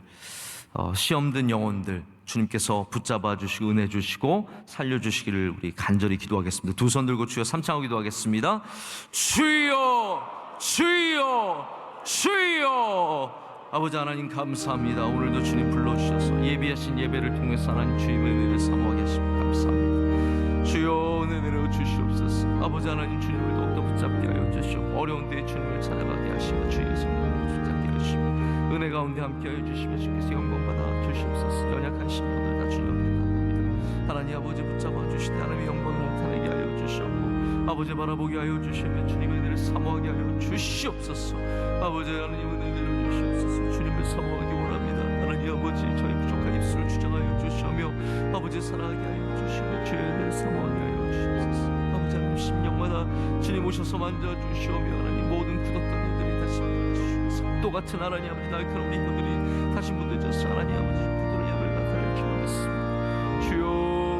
시험 든 영혼들 주님께서 붙잡아 주시고 은혜 주시고 살려주시기를 우리 간절히 기도하겠습니다. 두 손 들고 주여 삼창하고 기도하겠습니다. 주여, 주여, 주여. 아버지 하나님 감사합니다. 오늘도 주님 불러주셔서 예비하신 예배를 통해서 하나님 주님의 은혜를 사모하게 하십니다. 감사합니다. 주여 은혜를 주시옵소서. 아버지 하나님 주님을 더욱더 붙잡게 하여 주시옵소서. 어려운 때에 주님을 찾아가게 하시며 주의 성령을 붙잡게 하시며 은혜 은혜 가운데 함께하여 주시며 주께서 영광받아 주시옵소서. 연약한 심령들 다 주님 앞에 나옵니다. 하나님 아버지 붙잡아 주시되 하나님의 영광을 나타내게 하여 주시옵고 아버지 바라보게 하여 주시며 주님의 은혜를 사모하게 하여 주시옵소서. 아버지 하나님 은혜 내려주시옵소서. 주님을 사모하기 원합니다. 하나님 아버지 저희 부족한 입술을 주장하여 주시며 아버지 사랑하게 하여 주시며 주의 은혜를 사모하게 하여 주시옵소서. 아버지 하나님 심령마다 주님 오셔서 만져주시오며 하나님 모든 굳었던 이들이 다시 묻어주시옵소서. 또 같은 하나님 아버지 날카로운 이들이 다시 묻어져서 하나님 아버지 부드러운 예를 나타낼 줄 믿습니다. 주여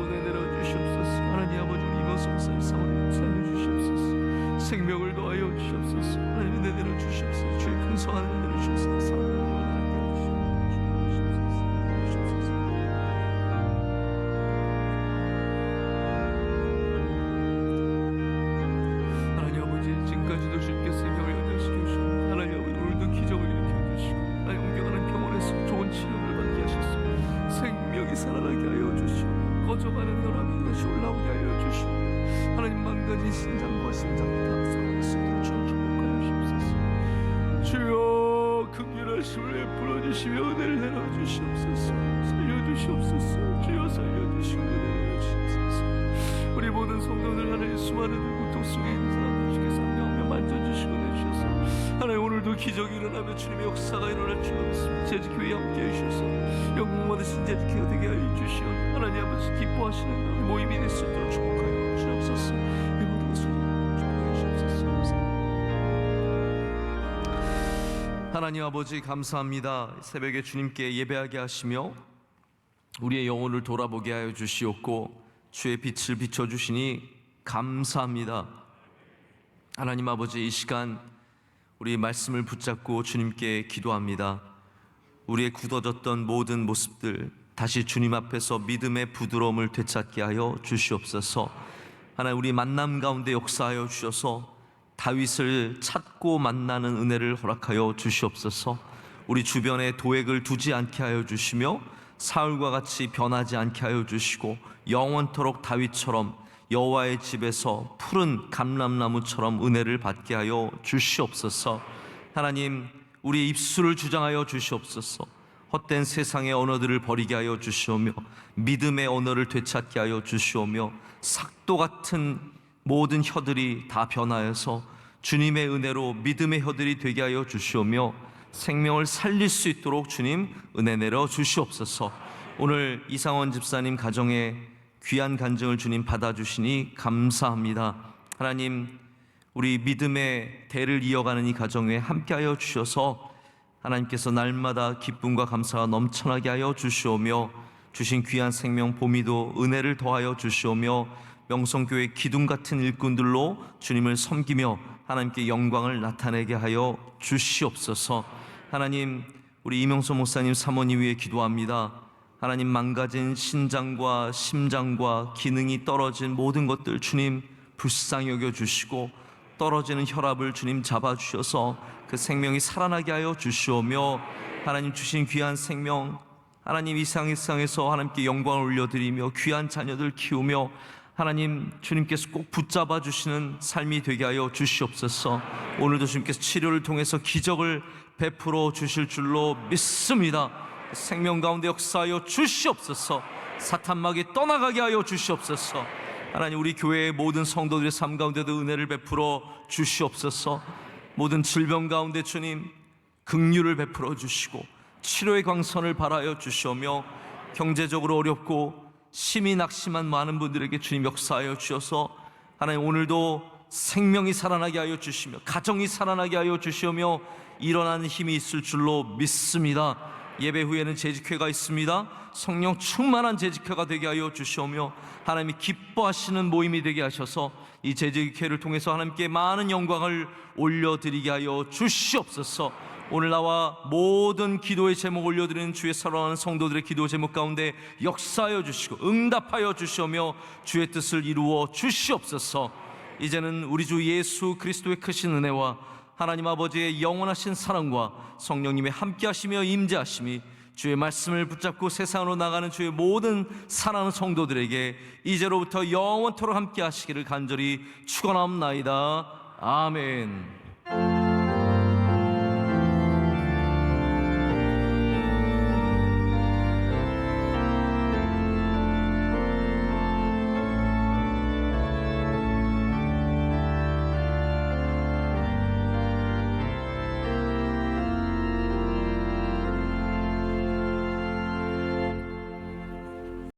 은혜 내려주시옵소서. 하나님 아버지 우리 이명수 목사님 사모님 살려주시옵소서. 생명을 더하여 주시옵소서. 하나님 은혜 내려주시옵소서. 주의 풍성한 은혜 내려주시옵소서. 사랑하는 지금까지도 주님께서 생명을 연장시켜 주시고 하나님 아버지 오늘도 기적을 일으켜 주시고 하나님 옮겨가는 병원에서 좋은 치료를 받게 하셨습니다. 생명이 살아나게 하여 주시고 꺼져가는 혈압이 다시 올라오게 하여 주시고 하나님 망가진 신장과 심장이 다 살아날 수 있도록 주님 축복하여 주옵소서. 주여 긍휼하심을 베풀어 주시며 은혜를 내려 주시옵소서. 살려주시옵소서. 주여 살려주시고 은혜를 내려 주시옵소서. 우리 모든 성도들 하나님 수많은 고통 속에 있는 사람들 주께서 만져주시고 내주셔서 하나님 오늘도 기적이 일어나며 주님의 역사가 일어날 줄 믿습니다. 제지교회 함께해 주셔서 영광 받으신 제지교회가 되게 하여 주시오. 하나님 아버지 기뻐하시는 모임이 될 수 있도록 축복하여 주옵소서. 이 모든 것을 축복해 주옵소서. 하나님 아버지 감사합니다. 새벽에 주님께 예배하게 하시며 우리의 영혼을 돌아보게 하여 주시옵고 주의 빛을 비춰주시니 감사합니다. 하나님 아버지 이 시간 우리 말씀을 붙잡고 주님께 기도합니다. 우리의 굳어졌던 모든 모습들 다시 주님 앞에서 믿음의 부드러움을 되찾게 하여 주시옵소서. 하나님 우리 만남 가운데 역사하여 주셔서 다윗을 찾고 만나는 은혜를 허락하여 주시옵소서. 우리 주변에 도액을 두지 않게 하여 주시며 사울과 같이 변하지 않게 하여 주시고 영원토록 다윗처럼 여호와의 집에서 푸른 감람나무처럼 은혜를 받게 하여 주시옵소서. 하나님 우리 입술을 주장하여 주시옵소서. 헛된 세상의 언어들을 버리게 하여 주시오며 믿음의 언어를 되찾게 하여 주시오며 삭도 같은 모든 혀들이 다 변하여서 주님의 은혜로 믿음의 혀들이 되게 하여 주시오며 생명을 살릴 수 있도록 주님 은혜 내려 주시옵소서. 오늘 이상원 집사님 가정에 귀한 간증을 주님 받아주시니 감사합니다. 하나님 우리 믿음의 대를 이어가는 이 가정에 함께하여 주셔서 하나님께서 날마다 기쁨과 감사가 넘쳐나게 하여 주시오며 주신 귀한 생명 보미도 은혜를 더하여 주시오며 명성교회 기둥 같은 일꾼들로 주님을 섬기며 하나님께 영광을 나타내게 하여 주시옵소서. 하나님 우리 이명수 목사님 사모님 위해 기도합니다. 하나님 망가진 신장과 심장과 기능이 떨어진 모든 것들 주님 불쌍히 여겨주시고 떨어지는 혈압을 주님 잡아주셔서 그 생명이 살아나게 하여 주시오며 하나님 주신 귀한 생명 하나님 이 세상에서 하나님께 영광을 올려드리며 귀한 자녀들 키우며 하나님 주님께서 꼭 붙잡아 주시는 삶이 되게 하여 주시옵소서. 오늘도 주님께서 치료를 통해서 기적을 베풀어 주실 줄로 믿습니다. 생명 가운데 역사하여 주시옵소서. 사탄막이 떠나가게 하여 주시옵소서. 하나님 우리 교회의 모든 성도들의 삶 가운데도 은혜를 베풀어 주시옵소서. 모든 질병 가운데 주님 긍휼을 베풀어 주시고 치료의 광선을 발하여 주시오며 경제적으로 어렵고 심히 낙심한 많은 분들에게 주님 역사하여 주셔서 하나님 오늘도 생명이 살아나게 하여 주시며 가정이 살아나게 하여 주시오며 일어나는 힘이 있을 줄로 믿습니다. 예배 후에는 재직회가 있습니다. 성령 충만한 재직회가 되게 하여 주시오며 하나님이 기뻐하시는 모임이 되게 하셔서 이 재직회를 통해서 하나님께 많은 영광을 올려드리게 하여 주시옵소서. 오늘 나와 모든 기도의 제목 올려드리는 주의 사랑하는 성도들의 기도 제목 가운데 역사하여 주시고 응답하여 주시오며 주의 뜻을 이루어 주시옵소서. 이제는 우리 주 예수 그리스도의 크신 은혜와 하나님 아버지의 영원하신 사랑과 성령님의 함께하시며 임재하심이 주의 말씀을 붙잡고 세상으로 나가는 주의 모든 사랑하는 성도들에게 이제로부터 영원토록 함께하시기를 간절히 축원하옵나이다. 아멘.